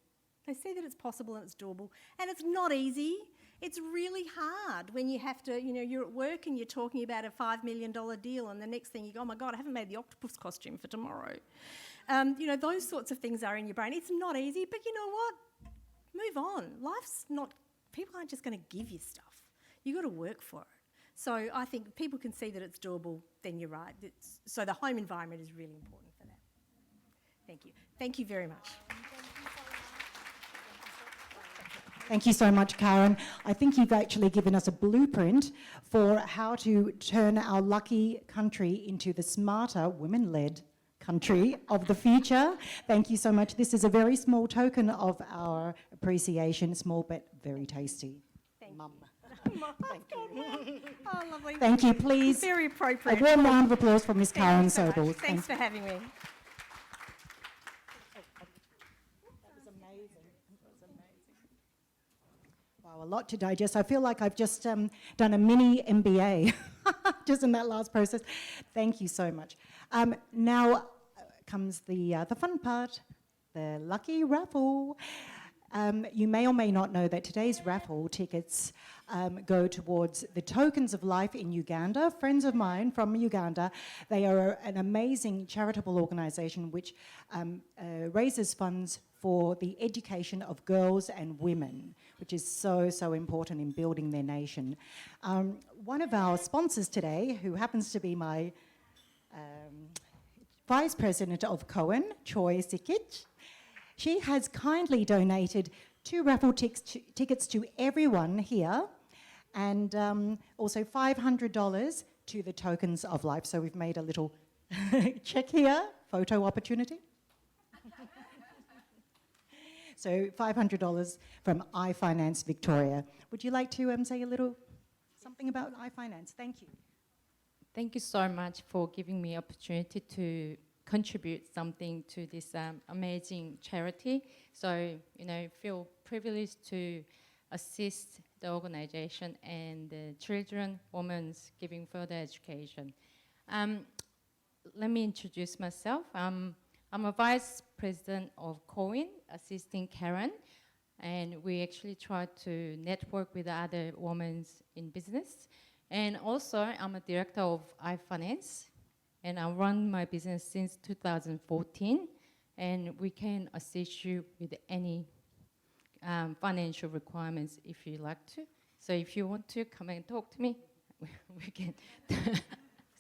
Speaker 7: They see that it's possible and it's doable. And it's not easy. It's really hard when you have to, you know, you're at work and you're talking about a $5 million deal, and the next thing you go, oh my God, I haven't made the octopus costume for tomorrow. You know, those sorts of things are in your brain. It's not easy, but you know what? Move on. Life's not, people aren't just going to give you stuff. You've got to work for it. So I think if people can see that it's doable, then you're right. So the home environment is really important for that. Thank you. Thank you very much.
Speaker 4: Thank you so much, Karen. I think you've actually given us a blueprint for how to turn our lucky country into the smarter, women-led country of the future. Thank you so much. This is a very small token of our appreciation, small but very tasty.
Speaker 7: Thank
Speaker 4: Mum.
Speaker 7: you. Thank you. Oh, lovely.
Speaker 4: Thank you, please.
Speaker 7: Very appropriate.
Speaker 4: A warm round of applause for Miss
Speaker 7: Thank
Speaker 4: Karen
Speaker 7: you so much.
Speaker 4: Sobel.
Speaker 7: Thanks for having me.
Speaker 4: Wow, a lot to digest. I feel like I've just done a mini MBA just in that last process. Thank you so much. Now comes the fun part, the lucky raffle. You may or may not know that today's raffle tickets go towards the Tokens of Life in Uganda. Friends of mine from Uganda, they are an amazing charitable organisation which raises funds for the education of girls and women, which is so, so important in building their nation. One of our sponsors today, who happens to be my Vice President of Cohen, Choi Sikich, she has kindly donated 2 raffle tickets to everyone here, and also $500 to the Tokens of Life. So we've made a little check here, photo opportunity. So $500 from iFinance Victoria. Would you like to say a little something about iFinance? Thank you.
Speaker 12: Thank you so much for giving me opportunity to contribute something to this amazing charity. So, you know, feel privileged to assist the organization and the children, women's giving further education. Let me introduce myself. I'm a vice president of Cohen, assisting Karen, and we actually try to network with other women in business. And also, I'm a director of iFinance, and I run my business since 2014, and we can assist you with any financial requirements if you like to. So if you want to come and talk to me, we can.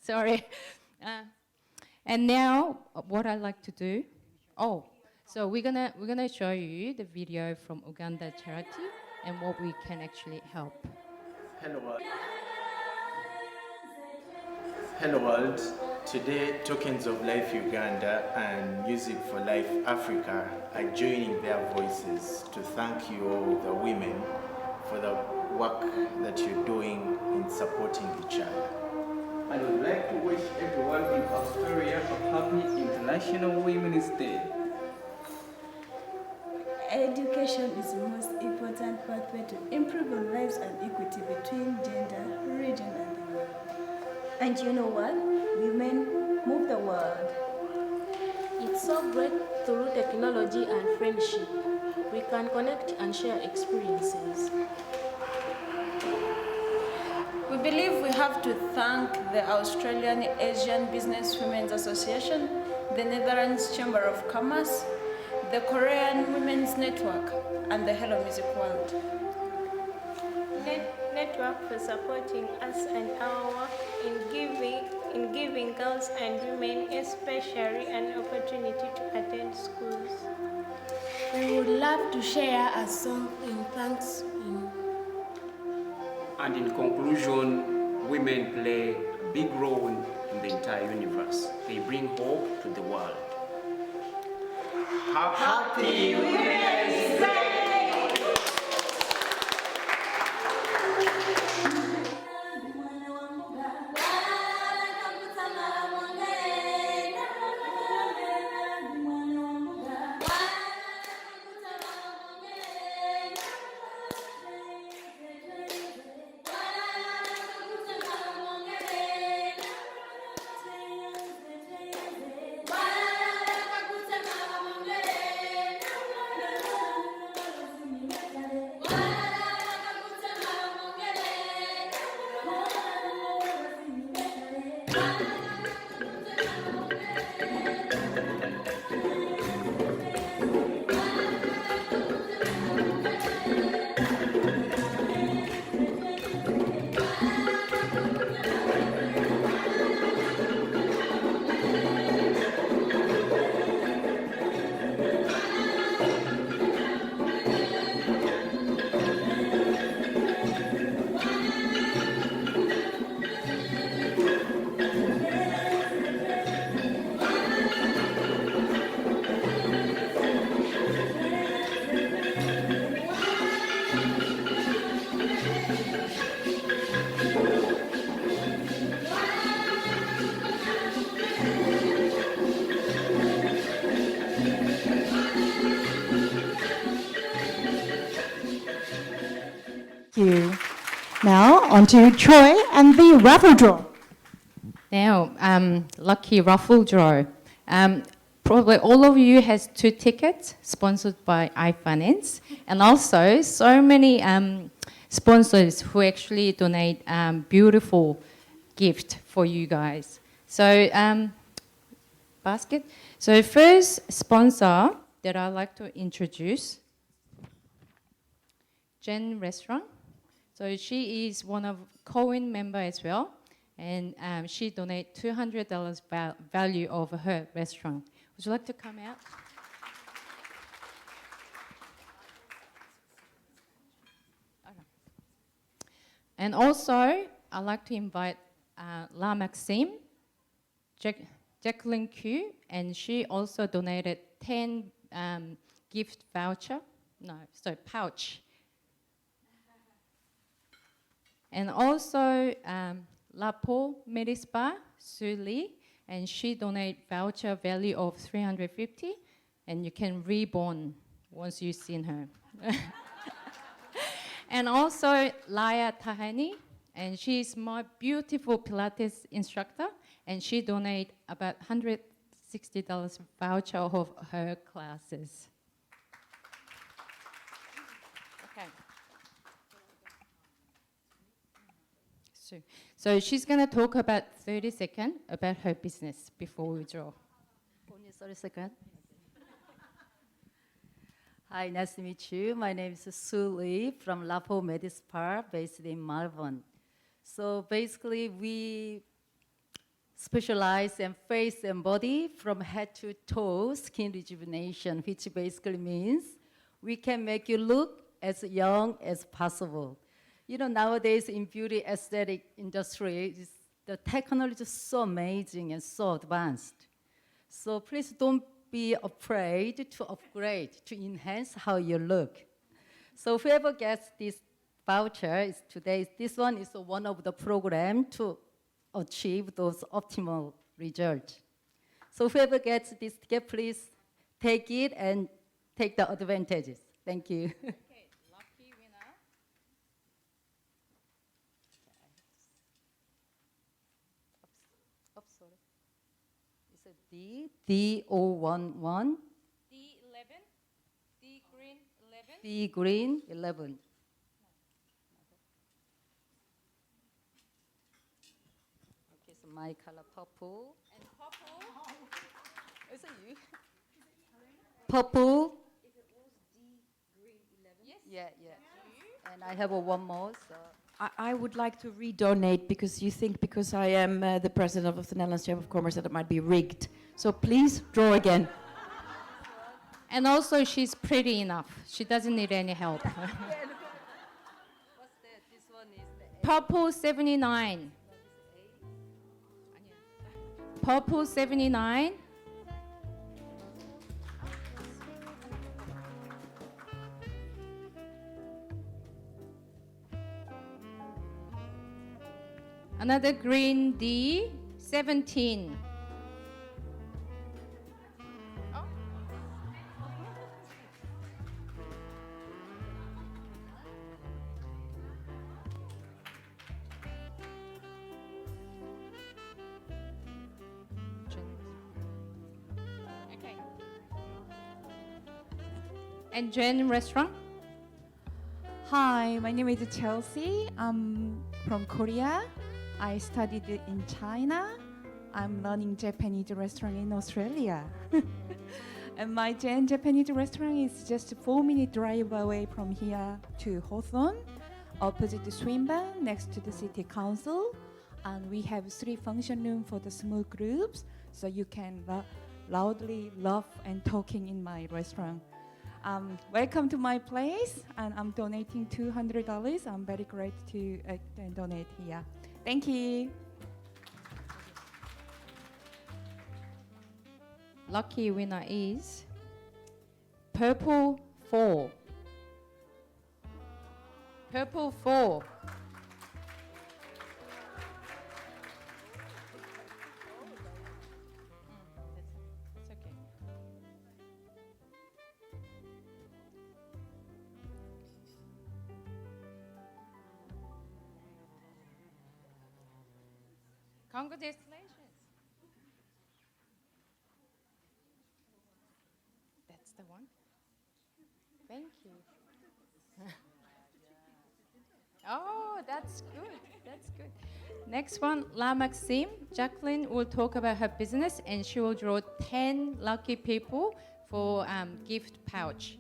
Speaker 12: Sorry. And now, what I like to do, so we're gonna show you the video from Uganda Charity and what we can actually help.
Speaker 13: Hello world. Hello world. Today, Tokens of Life Uganda and Music for Life Africa are joining their voices to thank you all, the women, for the work that you're doing in supporting each other.
Speaker 14: I would like to wish everyone in Australia a happy International Women's Day.
Speaker 15: Education is the most important pathway to improve on lives and equity between gender, region, and the world. And you know what? Women move the world.
Speaker 16: It's so great through technology and friendship. We can connect and share experiences.
Speaker 17: We believe we
Speaker 15: have to thank the Australian Asian Business Women's Association, the Netherlands Chamber of Commerce, the Korean Women's Network, and the Hello Music World.
Speaker 16: Network for supporting us and our work in giving girls and women especially an opportunity to attend schools.
Speaker 17: We would love to share a song in thanks.
Speaker 14: And in conclusion, women play a big role in the entire universe. They bring hope to the world.
Speaker 17: Happy Women's Day!
Speaker 4: You. Now on to Troy and the raffle draw.
Speaker 12: Now, lucky raffle draw. Probably all of you has 2 tickets sponsored by iFinance, and also so many sponsors who actually donate beautiful gift for you guys. So, basket. So first sponsor that I'd like to introduce, Jen Restaurant. So she is one of Cohen member as well, and she donate $200 value of her restaurant. Would you like to come out? And also, I'd like to invite La Maxime, Jacqueline Q, and she also donated 10 gift voucher, pouch. And also, Lapo Medispa, Sue Lee, and she donate voucher value of $350, and you can reborn once you've seen her. And also, Laya Tahani, and she's my beautiful Pilates instructor, and she donate about $160 voucher of her classes. Okay. So she's going to talk about 30 seconds about her business before we draw.
Speaker 18: Only 30 seconds. Hi, nice to meet you. My name is Sue Lee from Lapo Medispa, based in Melbourne. So basically, we specialize in face and body from head to toe skin rejuvenation, which basically means we can make you look as young as possible. You know, nowadays in beauty aesthetic industry, the technology is so amazing and so advanced. So please don't be afraid to upgrade, to enhance how you look. So whoever gets this voucher this one is one of the program to achieve those optimal results. So whoever gets this ticket, please take it and take the advantages. Thank you.
Speaker 12: Okay, lucky winner.
Speaker 18: Oops, sorry. It's a D011.
Speaker 12: D11, D green 11.
Speaker 18: D green 11. is my color purple.
Speaker 12: And purple. Is it you?
Speaker 18: Purple.
Speaker 12: Yes.
Speaker 18: Yeah, yeah. And I have one more. So.
Speaker 8: I would like to redonate because you think because I am the president of the Netherlands Chamber of Commerce that it might be rigged. So please draw again.
Speaker 12: And also, she's pretty enough. She doesn't need any help.
Speaker 18: What's that? This one is the
Speaker 12: Purple 79. Purple 79. Another green D 17. Okay. And Jen restaurant.
Speaker 19: Hi, my name is Chelsea. I'm from Korea. I studied in China. I'm learning Japanese restaurant in Australia. And my Japanese restaurant is just a 4-minute drive away from here to Hawthorne, opposite the Swinburne, next to the city council. And we have 3 function rooms for the small groups, so you can loudly laugh and talking in my restaurant. Welcome to my place, and I'm donating $200. I'm very grateful to donate here. Thank you.
Speaker 12: Lucky winner is Purple 4. Purple 4. That's okay. Congratulations. That's the one. Thank you. Oh, that's good. That's good. Next one, La Maxime. Jacqueline will talk about her business and she will draw 10 lucky people for gift pouch.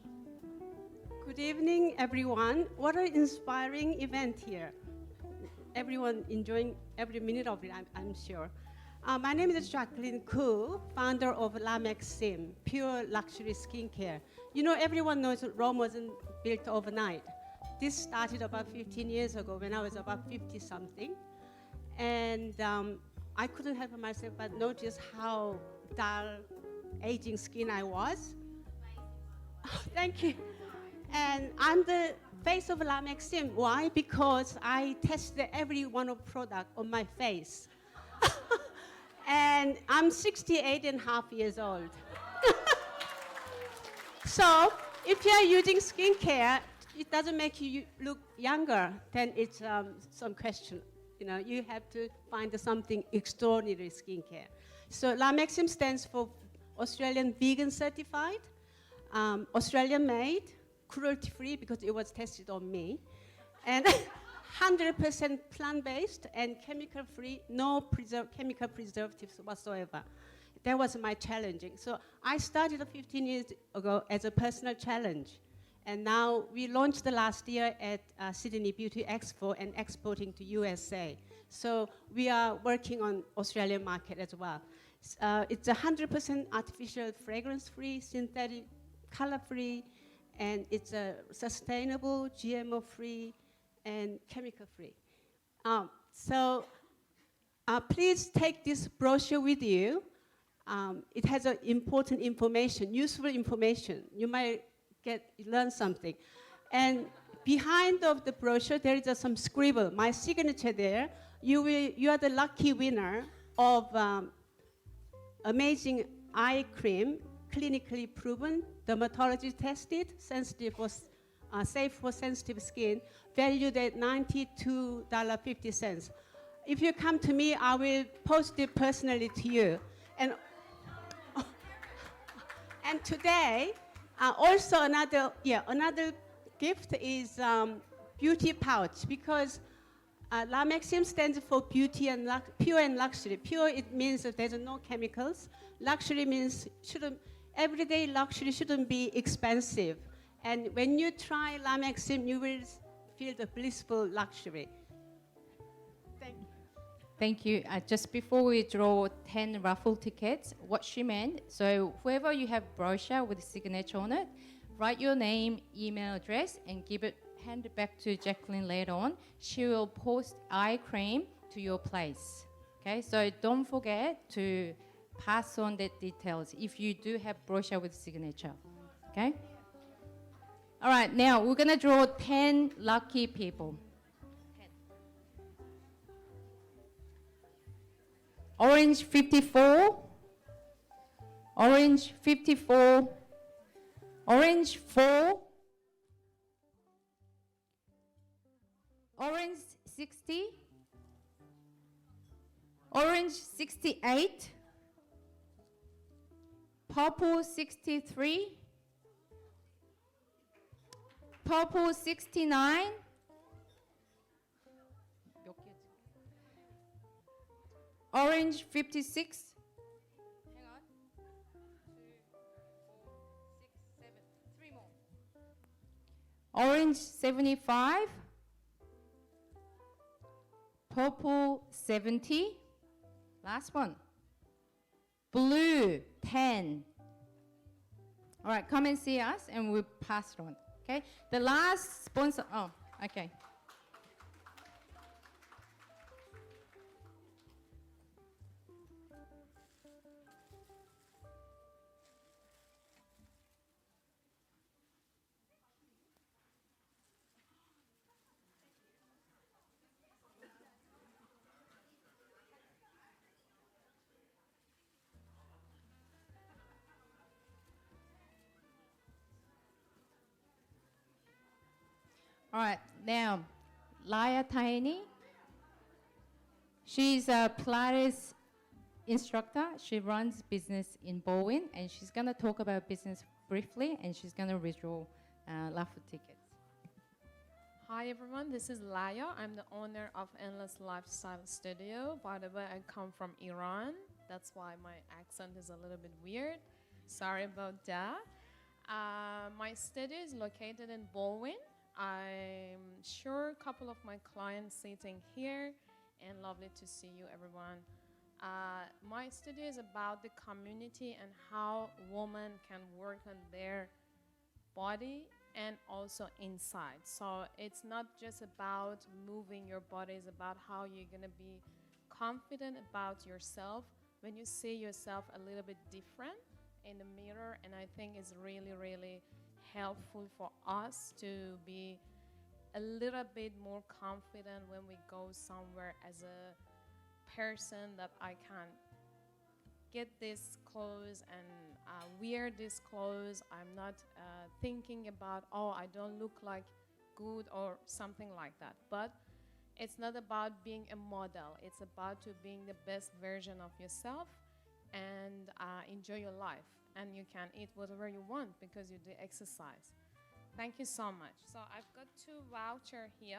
Speaker 20: Good evening, everyone. What an inspiring event here. Everyone enjoying every minute of it, I'm sure. My name is Jacqueline Koo, founder of La Maxime, pure luxury skincare. You know, everyone knows that Rome wasn't built overnight. This started about 15 years ago when I was about 50-something. And I couldn't help myself but notice how dull, aging skin I was. Thank you. And I'm the face of La Maxime. Why? Because I tested every one of product on my face. And I'm 68 and a half years old. So if you're using skincare, it doesn't make you look younger, then it's some question. You know, you have to find something extraordinary skincare. So La Maxime stands for Australian Vegan Certified, Australian made, cruelty-free because it was tested on me, and 100% plant-based and chemical-free, no chemical preservatives whatsoever. That was my challenging. So I started 15 years ago as a personal challenge. And now we launched the last year at Sydney Beauty Expo and exporting to USA. So we are working on Australian market as well. It's 100% artificial fragrance-free, synthetic, color-free, and it's sustainable, GMO-free, and chemical-free. So please take this brochure with you. It has important information, useful information. You might learn something. And behind of the brochure, there is some scribble, my signature there. You are the lucky winner of amazing eye cream, clinically proven, dermatology tested, sensitive for, safe for sensitive skin, valued at $92.50. If you come to me, I will post it personally to you. And today, also another gift is beauty pouch, because La Maxim stands for beauty and pure and luxury. Pure, it means that there's no chemicals. Luxury means everyday luxury shouldn't be expensive. And when you try La Maxim, you will feel the blissful luxury. Thank you.
Speaker 12: Thank you. Just before we draw 10 raffle tickets, what she meant, so whoever you have brochure with a signature on it, write your name, email address, and hand it back to Jacqueline later on. She will post eye cream to your place. Okay, so don't forget to pass on the details if you do have brochure with signature. Okay? All right, now we're gonna draw 10 lucky people. Orange 54, orange 54, orange 4, orange 60, orange 68, purple 63, purple 69, orange 56. Hang on. 2, 4, 6, 7. 3 more. Orange 75. Purple 70. Last one. Blue 10. All right, come and see us and we'll pass it on. Okay? The last sponsor. Oh, okay. All right, now, Laya Tiny. She's a Pilates instructor. She runs business in Bowen, and she's going to talk about business briefly, and she's going to withdraw raffle tickets.
Speaker 21: Hi everyone, this is Laya. I'm the owner of Endless Lifestyle Studio. By the way, I come from Iran. That's why my accent is a little bit weird. Sorry about that. My studio is located in Bowen. I'm sure a couple of my clients sitting here, and lovely to see you everyone. My studio is about the community and how women can work on their body and also inside. So it's not just about moving your body, it's about how you're gonna be confident about yourself when you see yourself a little bit different in the mirror. And I think it's really, really helpful for us to be a little bit more confident when we go somewhere as a person, that I can get this clothes and wear this clothes. I'm not thinking about, oh, I don't look like good or something like that. But it's not about being a model. It's about to being the best version of yourself and enjoy your life. And you can eat whatever you want because you do exercise. Thank you so much. So I've got 2 vouchers here.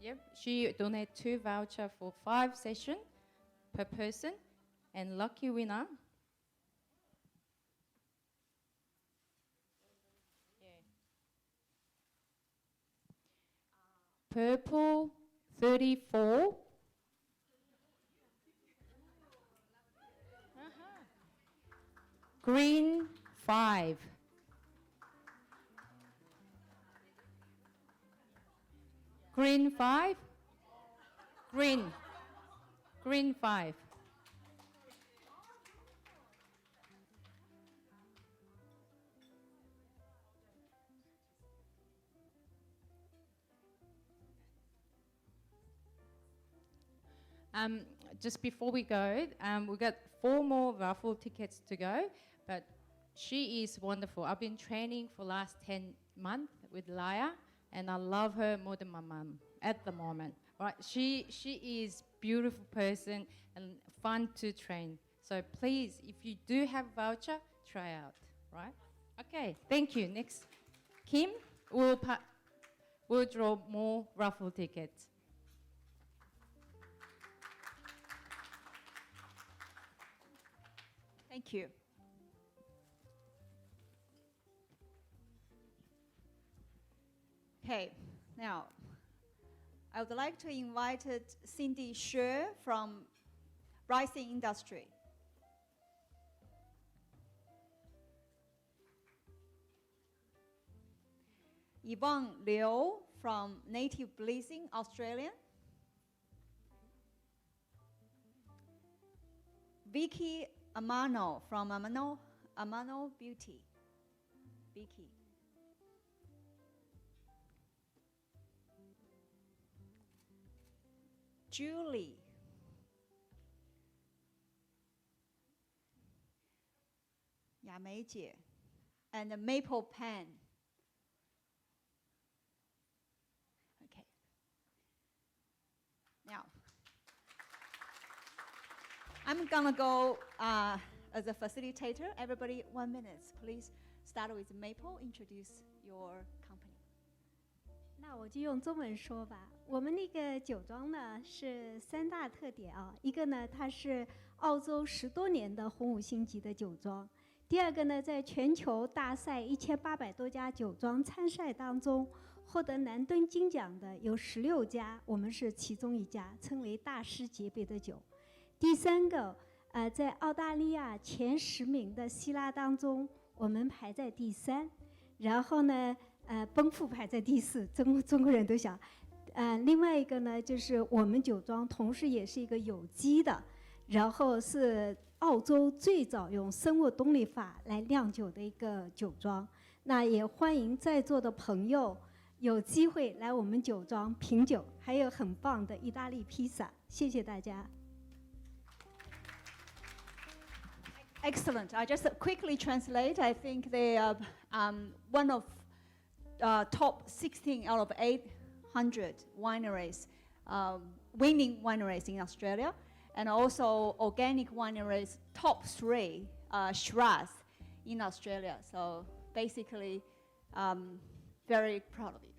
Speaker 12: Yep, she donated 2 vouchers for 5 sessions per person. And lucky winner. Purple 34. Green 5. Green 5. Green 5. Just before we go, we've got 4 more raffle tickets to go, but she is wonderful. I've been training for the last 10 months with Laya, and I love her more than my mum at the moment. Right? She is beautiful person and fun to train. So please, if you do have a voucher, try out, right? Okay, thank you. Next, Kim, we'll draw more raffle tickets.
Speaker 1: Thank you. Okay, now I would like to invite Cindy Xue from Rising Industry. Yvonne Liu from Native Blessing, Australian. Vicky Amano from Amano Beauty. Vicky. Julie. Yamei Jie. And Maple Pen. Okay. Now, I'm gonna go as a facilitator. Everybody, 1 minute, please. Start with Maple. Introduce your company.
Speaker 22: 那我就用中文说吧。我们那个酒庄呢是3大特点啊，一个呢它是澳洲10多年的红五星级的酒庄，第二个呢在全球大赛1800多家酒庄参赛当中获得南敦金奖的有16家，我们是其中一家，称为大师级别的酒。第三个，在澳大利亚前10名的希拉当中，我们排在第3，然后呢，奔富排在第4，中国人都想，另外一个呢，就是我们酒庄同时也是一个有机的，然后是澳洲最早用生物动力法来酿酒的一个酒庄。那也欢迎在座的朋友有机会来我们酒庄品酒，还有很棒的意大利披萨。谢谢大家。
Speaker 1: Excellent. I just quickly translate. I think they are one of top 16 out of 800 wineries, winning wineries in Australia, and also organic wineries, top 3 Shiraz in Australia. So basically, very proud of you.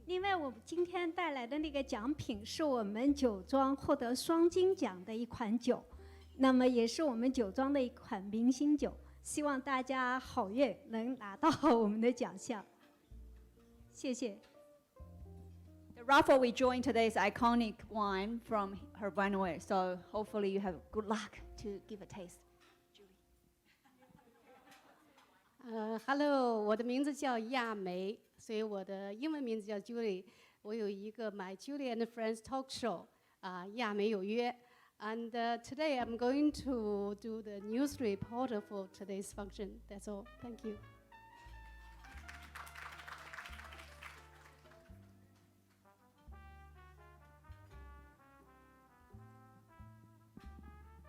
Speaker 22: 另外，我今天带来的那个奖品是我们酒庄获得双金奖的一款酒。那么也是我们酒庄的一款明星酒，希望大家好运能拿到我们的奖项。谢谢。
Speaker 1: The raffle we join today's iconic wine from her winery, so hopefully you have good luck to give a taste.
Speaker 23: Hello， 我的名字叫亚梅，所以我的英文名字叫 Julie。我有一个 My Julie and Friends Talk Show， 亚梅有约。And today I'm going to do the news reporter for today's function. That's all. Thank you.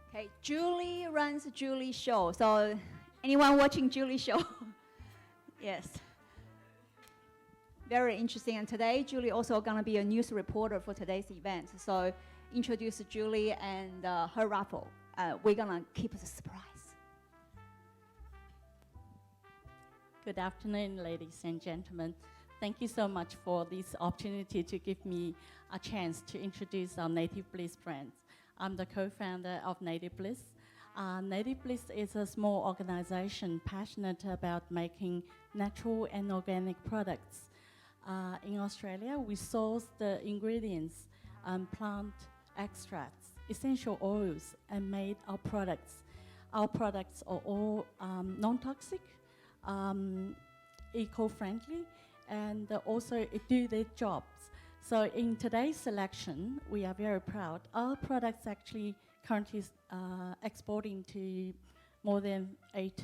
Speaker 1: Okay, Julie runs Julie Show. So anyone watching Julie Show? Yes. Very interesting. And today, Julie also going to be a news reporter for today's event. So introduce Julie and her raffle. We're going to keep it a surprise.
Speaker 24: Good afternoon, ladies and gentlemen. Thank you so much for this opportunity to give me a chance to introduce our Native Bliss brands. I'm the co-founder of Native Bliss. Native Bliss is a small organization passionate about making natural and organic products. In Australia, we source the ingredients, plant extracts, essential oils, and made our products. Our products are all non-toxic, eco-friendly, and also do their jobs. So in today's selection, we are very proud. Our products actually currently exporting to more than 8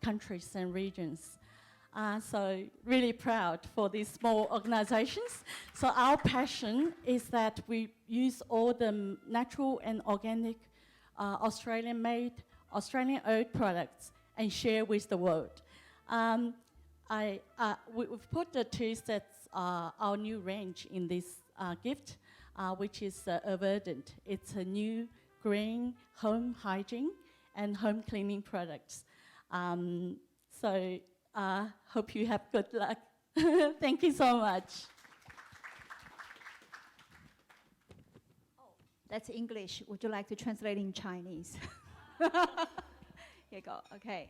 Speaker 24: countries and regions. So really proud for these small organizations. So our passion is that we use all the natural and organic Australian-made, Australian-owned products and share with the world. We've put the 2 sets, our new range in this gift, which is Verdant. It's a new green home hygiene and home cleaning products. Hope you have good luck. Thank you so much.
Speaker 1: That's English. Would you like to translate in Chinese?
Speaker 2: Here you go. Okay.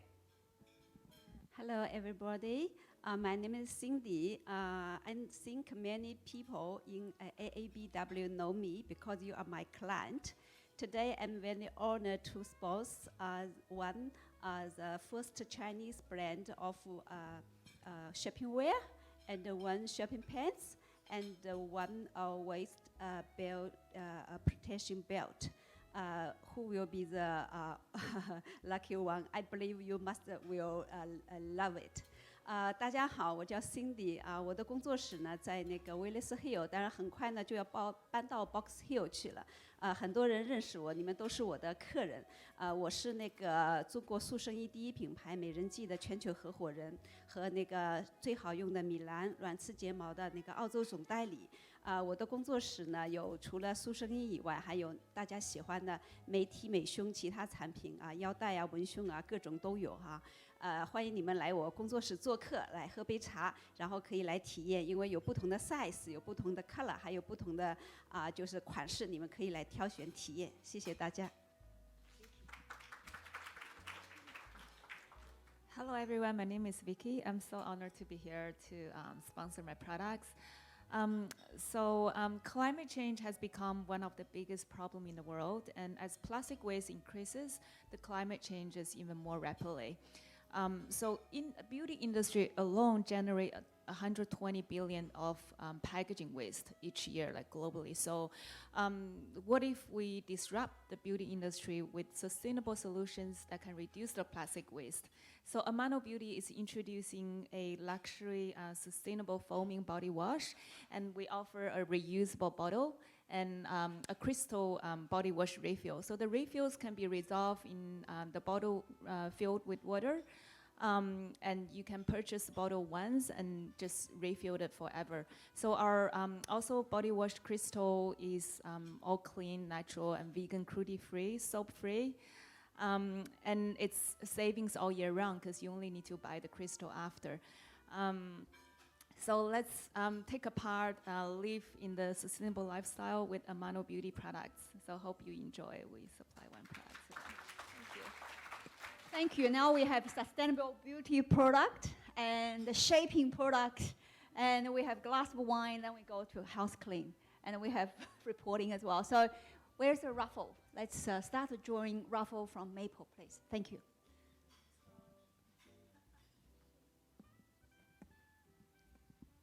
Speaker 2: Hello, everybody. My name is Cindy. I think many people in AABW know me because you are my client. Today, I'm very honored to sponsor the first Chinese brand of shopping wear, and one shopping pants, and one waist belt, protection belt. Who will be the lucky one? I believe you will love it. 大家好，我叫 Cindy 我的工作室呢在那个 Willis Hill， 但是很快呢就要搬到 Box Hill 去了。很多人认识我，你们都是我的客人。我是那个中国塑身衣第一品牌美人计的全球合伙人，和那个最好用的米兰软刺睫毛的那个澳洲总代理。我的工作室呢有除了塑身衣以外，还有大家喜欢的美体美胸其他产品腰带文胸各种都有哈。欢迎你们来我工作室做客，来喝杯茶，然后可以来体验，因为有不同的 size， 有不同的 color， 还有不同的就是款式，你们可以来挑选体验。谢谢大家。
Speaker 3: Hello everyone, my name is Vicky. I'm so honored to be here to sponsor my products. Climate change has become one of the biggest problems in the world, and as plastic waste increases, the climate changes even more rapidly. In the beauty industry alone generate 120 billion of packaging waste each year, like globally. So what if we disrupt the beauty industry with sustainable solutions that can reduce the plastic waste? So Amano Beauty is introducing a luxury sustainable foaming body wash, and we offer a reusable bottle and a crystal body wash refill. So the refills can be resolved in the bottle filled with water, and you can purchase the bottle once and just refill it forever. So our also body wash crystal is all clean, natural, and vegan, cruelty-free, soap-free. And it's savings all year round because you only need to buy the crystal after. So let's take a part, live in the sustainable lifestyle with Amano Beauty products. So hope you enjoy. We supply one product today. Thank you.
Speaker 1: Thank you. Now we have sustainable beauty product and the shaping product, and we have glass of wine. Then we go to house clean, and we have reporting as well. So where's the raffle? Let's start drawing raffle from Maple, please. Thank you.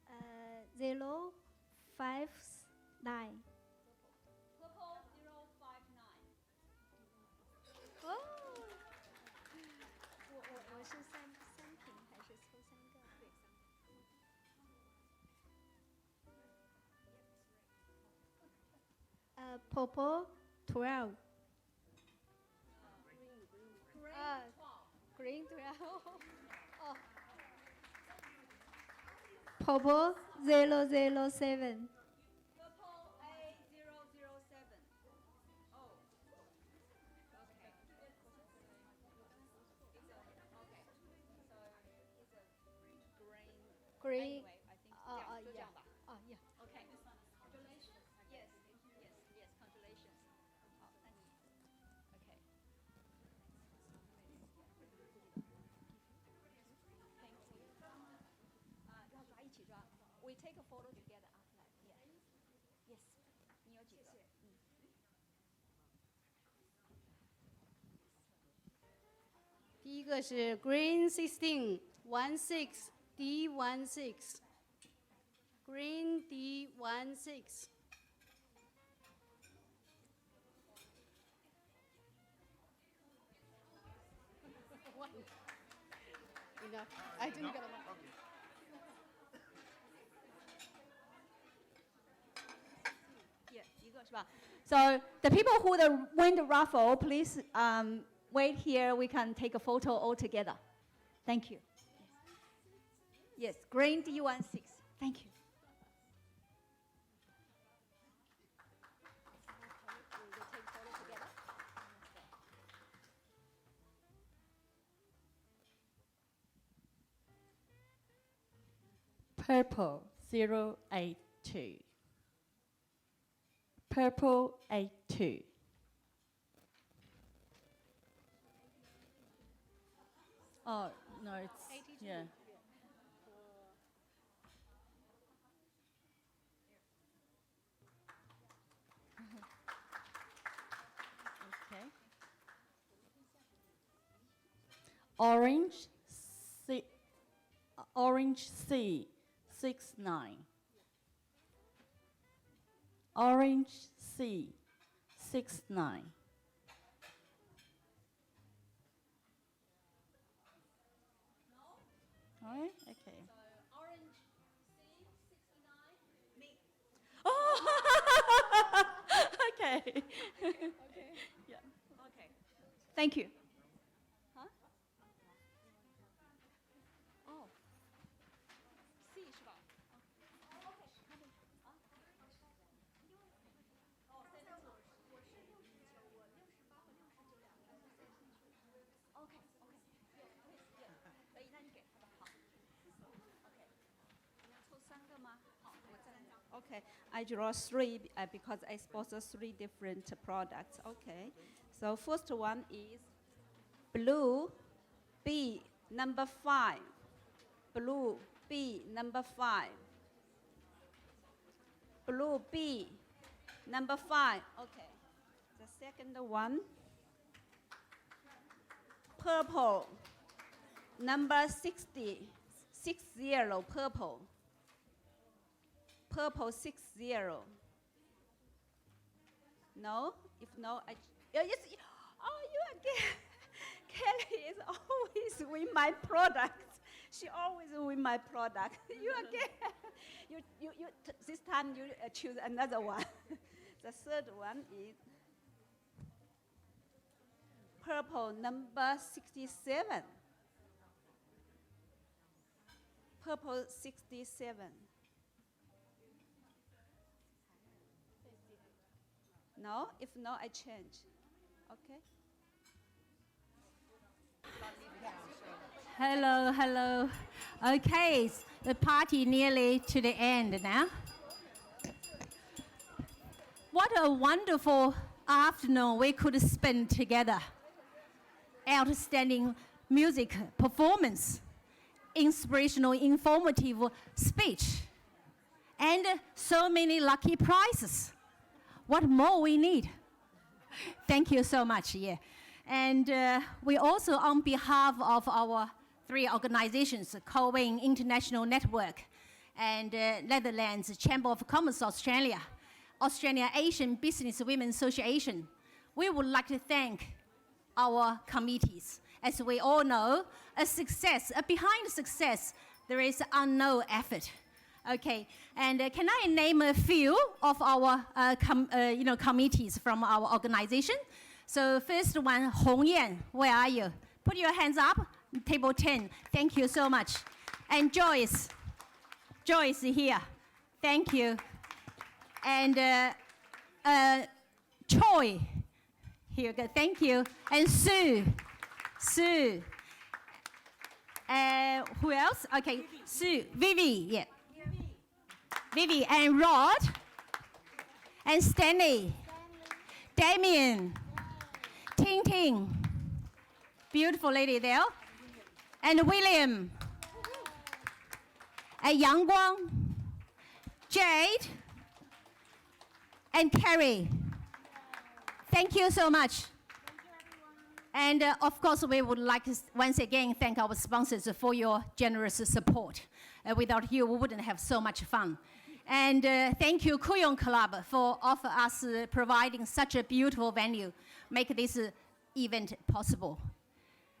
Speaker 22: Uh, 059.
Speaker 1: Purple 059.
Speaker 22: 哦，我是三瓶还是抽3个？对，Purple 12. Green 12. Oh. Purple 007.
Speaker 1: Purple A007. Oh. Okay.
Speaker 22: Green.
Speaker 1: Anyway, I think
Speaker 22: yeah. Yeah.
Speaker 1: Okay. Congratulations. Yes. Congratulations. 好，那你 OK. Thank you. 要抓一起抓。We take a photo together after that. Yeah. Yes. 你有几个？
Speaker 23: 第一个是 Green 16 D16 Green D16. Enough. I didn't get enough.
Speaker 1: Yeah, 一个是吧？ So the people who win the raffle, please wait here. We can take a photo all together. Thank you. Yes, Green D16. Thank you.
Speaker 24: Purple 082. Purple 82. Oh, no, it's, yeah. Okay. Orange C 69. Orange C 69. All right. Okay. Oh. Okay.
Speaker 1: Okay.
Speaker 24: Yeah.
Speaker 1: Okay. Thank you. Huh? Oh. C 是吧？Okay,
Speaker 2: I draw three because I sponsor three different products. Okay, so first one is blue B number 5. Blue B number 5. Blue B number 5. Okay, the second one purple number 60. 60 purple. Purple 60. No? If no, yes. Oh, you again. Kelly is always with my products. She always with my product. You again. This time you choose another one. The third one is purple number 67. Purple 67. No? If no, I change. Okay?
Speaker 7: Hello, hello. Okay, the party nearly to the end now. What a wonderful afternoon we could spend together. Outstanding music performance, inspirational, informative speech, and so many lucky prizes. What more we need? Thank you so much, yeah. And we also, on behalf of our 3 organizations, COWIN International Network, and Netherlands Chamber of Commerce Australia, Australia Asian Business Women Association, we would like to thank our committees. As we all know, behind success, there is unknown effort. Okay, and can I name a few of our committees from our organization? So first one, Hong Yan, where are you? Put your hands up, table 10. Thank you so much. And Joyce here. Thank you. And Choi, here you go. Thank you. And Sue. Who else? Okay, Sue, Vivi, yeah. Vivi and Rod and Stanley, Damien, Ting Ting, beautiful lady there, and William, and Yang Guang, Jade, and Carrie. Thank you so much. And of course, we would like to once again thank our sponsors for your generous support. Without you, we wouldn't have so much fun. And thank you, Kooyong Club, for offering us providing such a beautiful venue, make this event possible.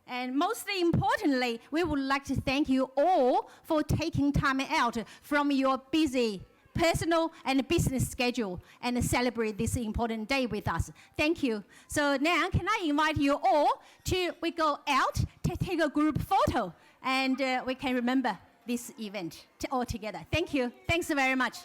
Speaker 7: And most importantly, we would like to thank you all for taking time out from your busy personal and business schedule and celebrate this important day with us. Thank you. So now, can I invite you all we go out to take a group photo, and we can remember this event all together. Thank you. Thanks very much.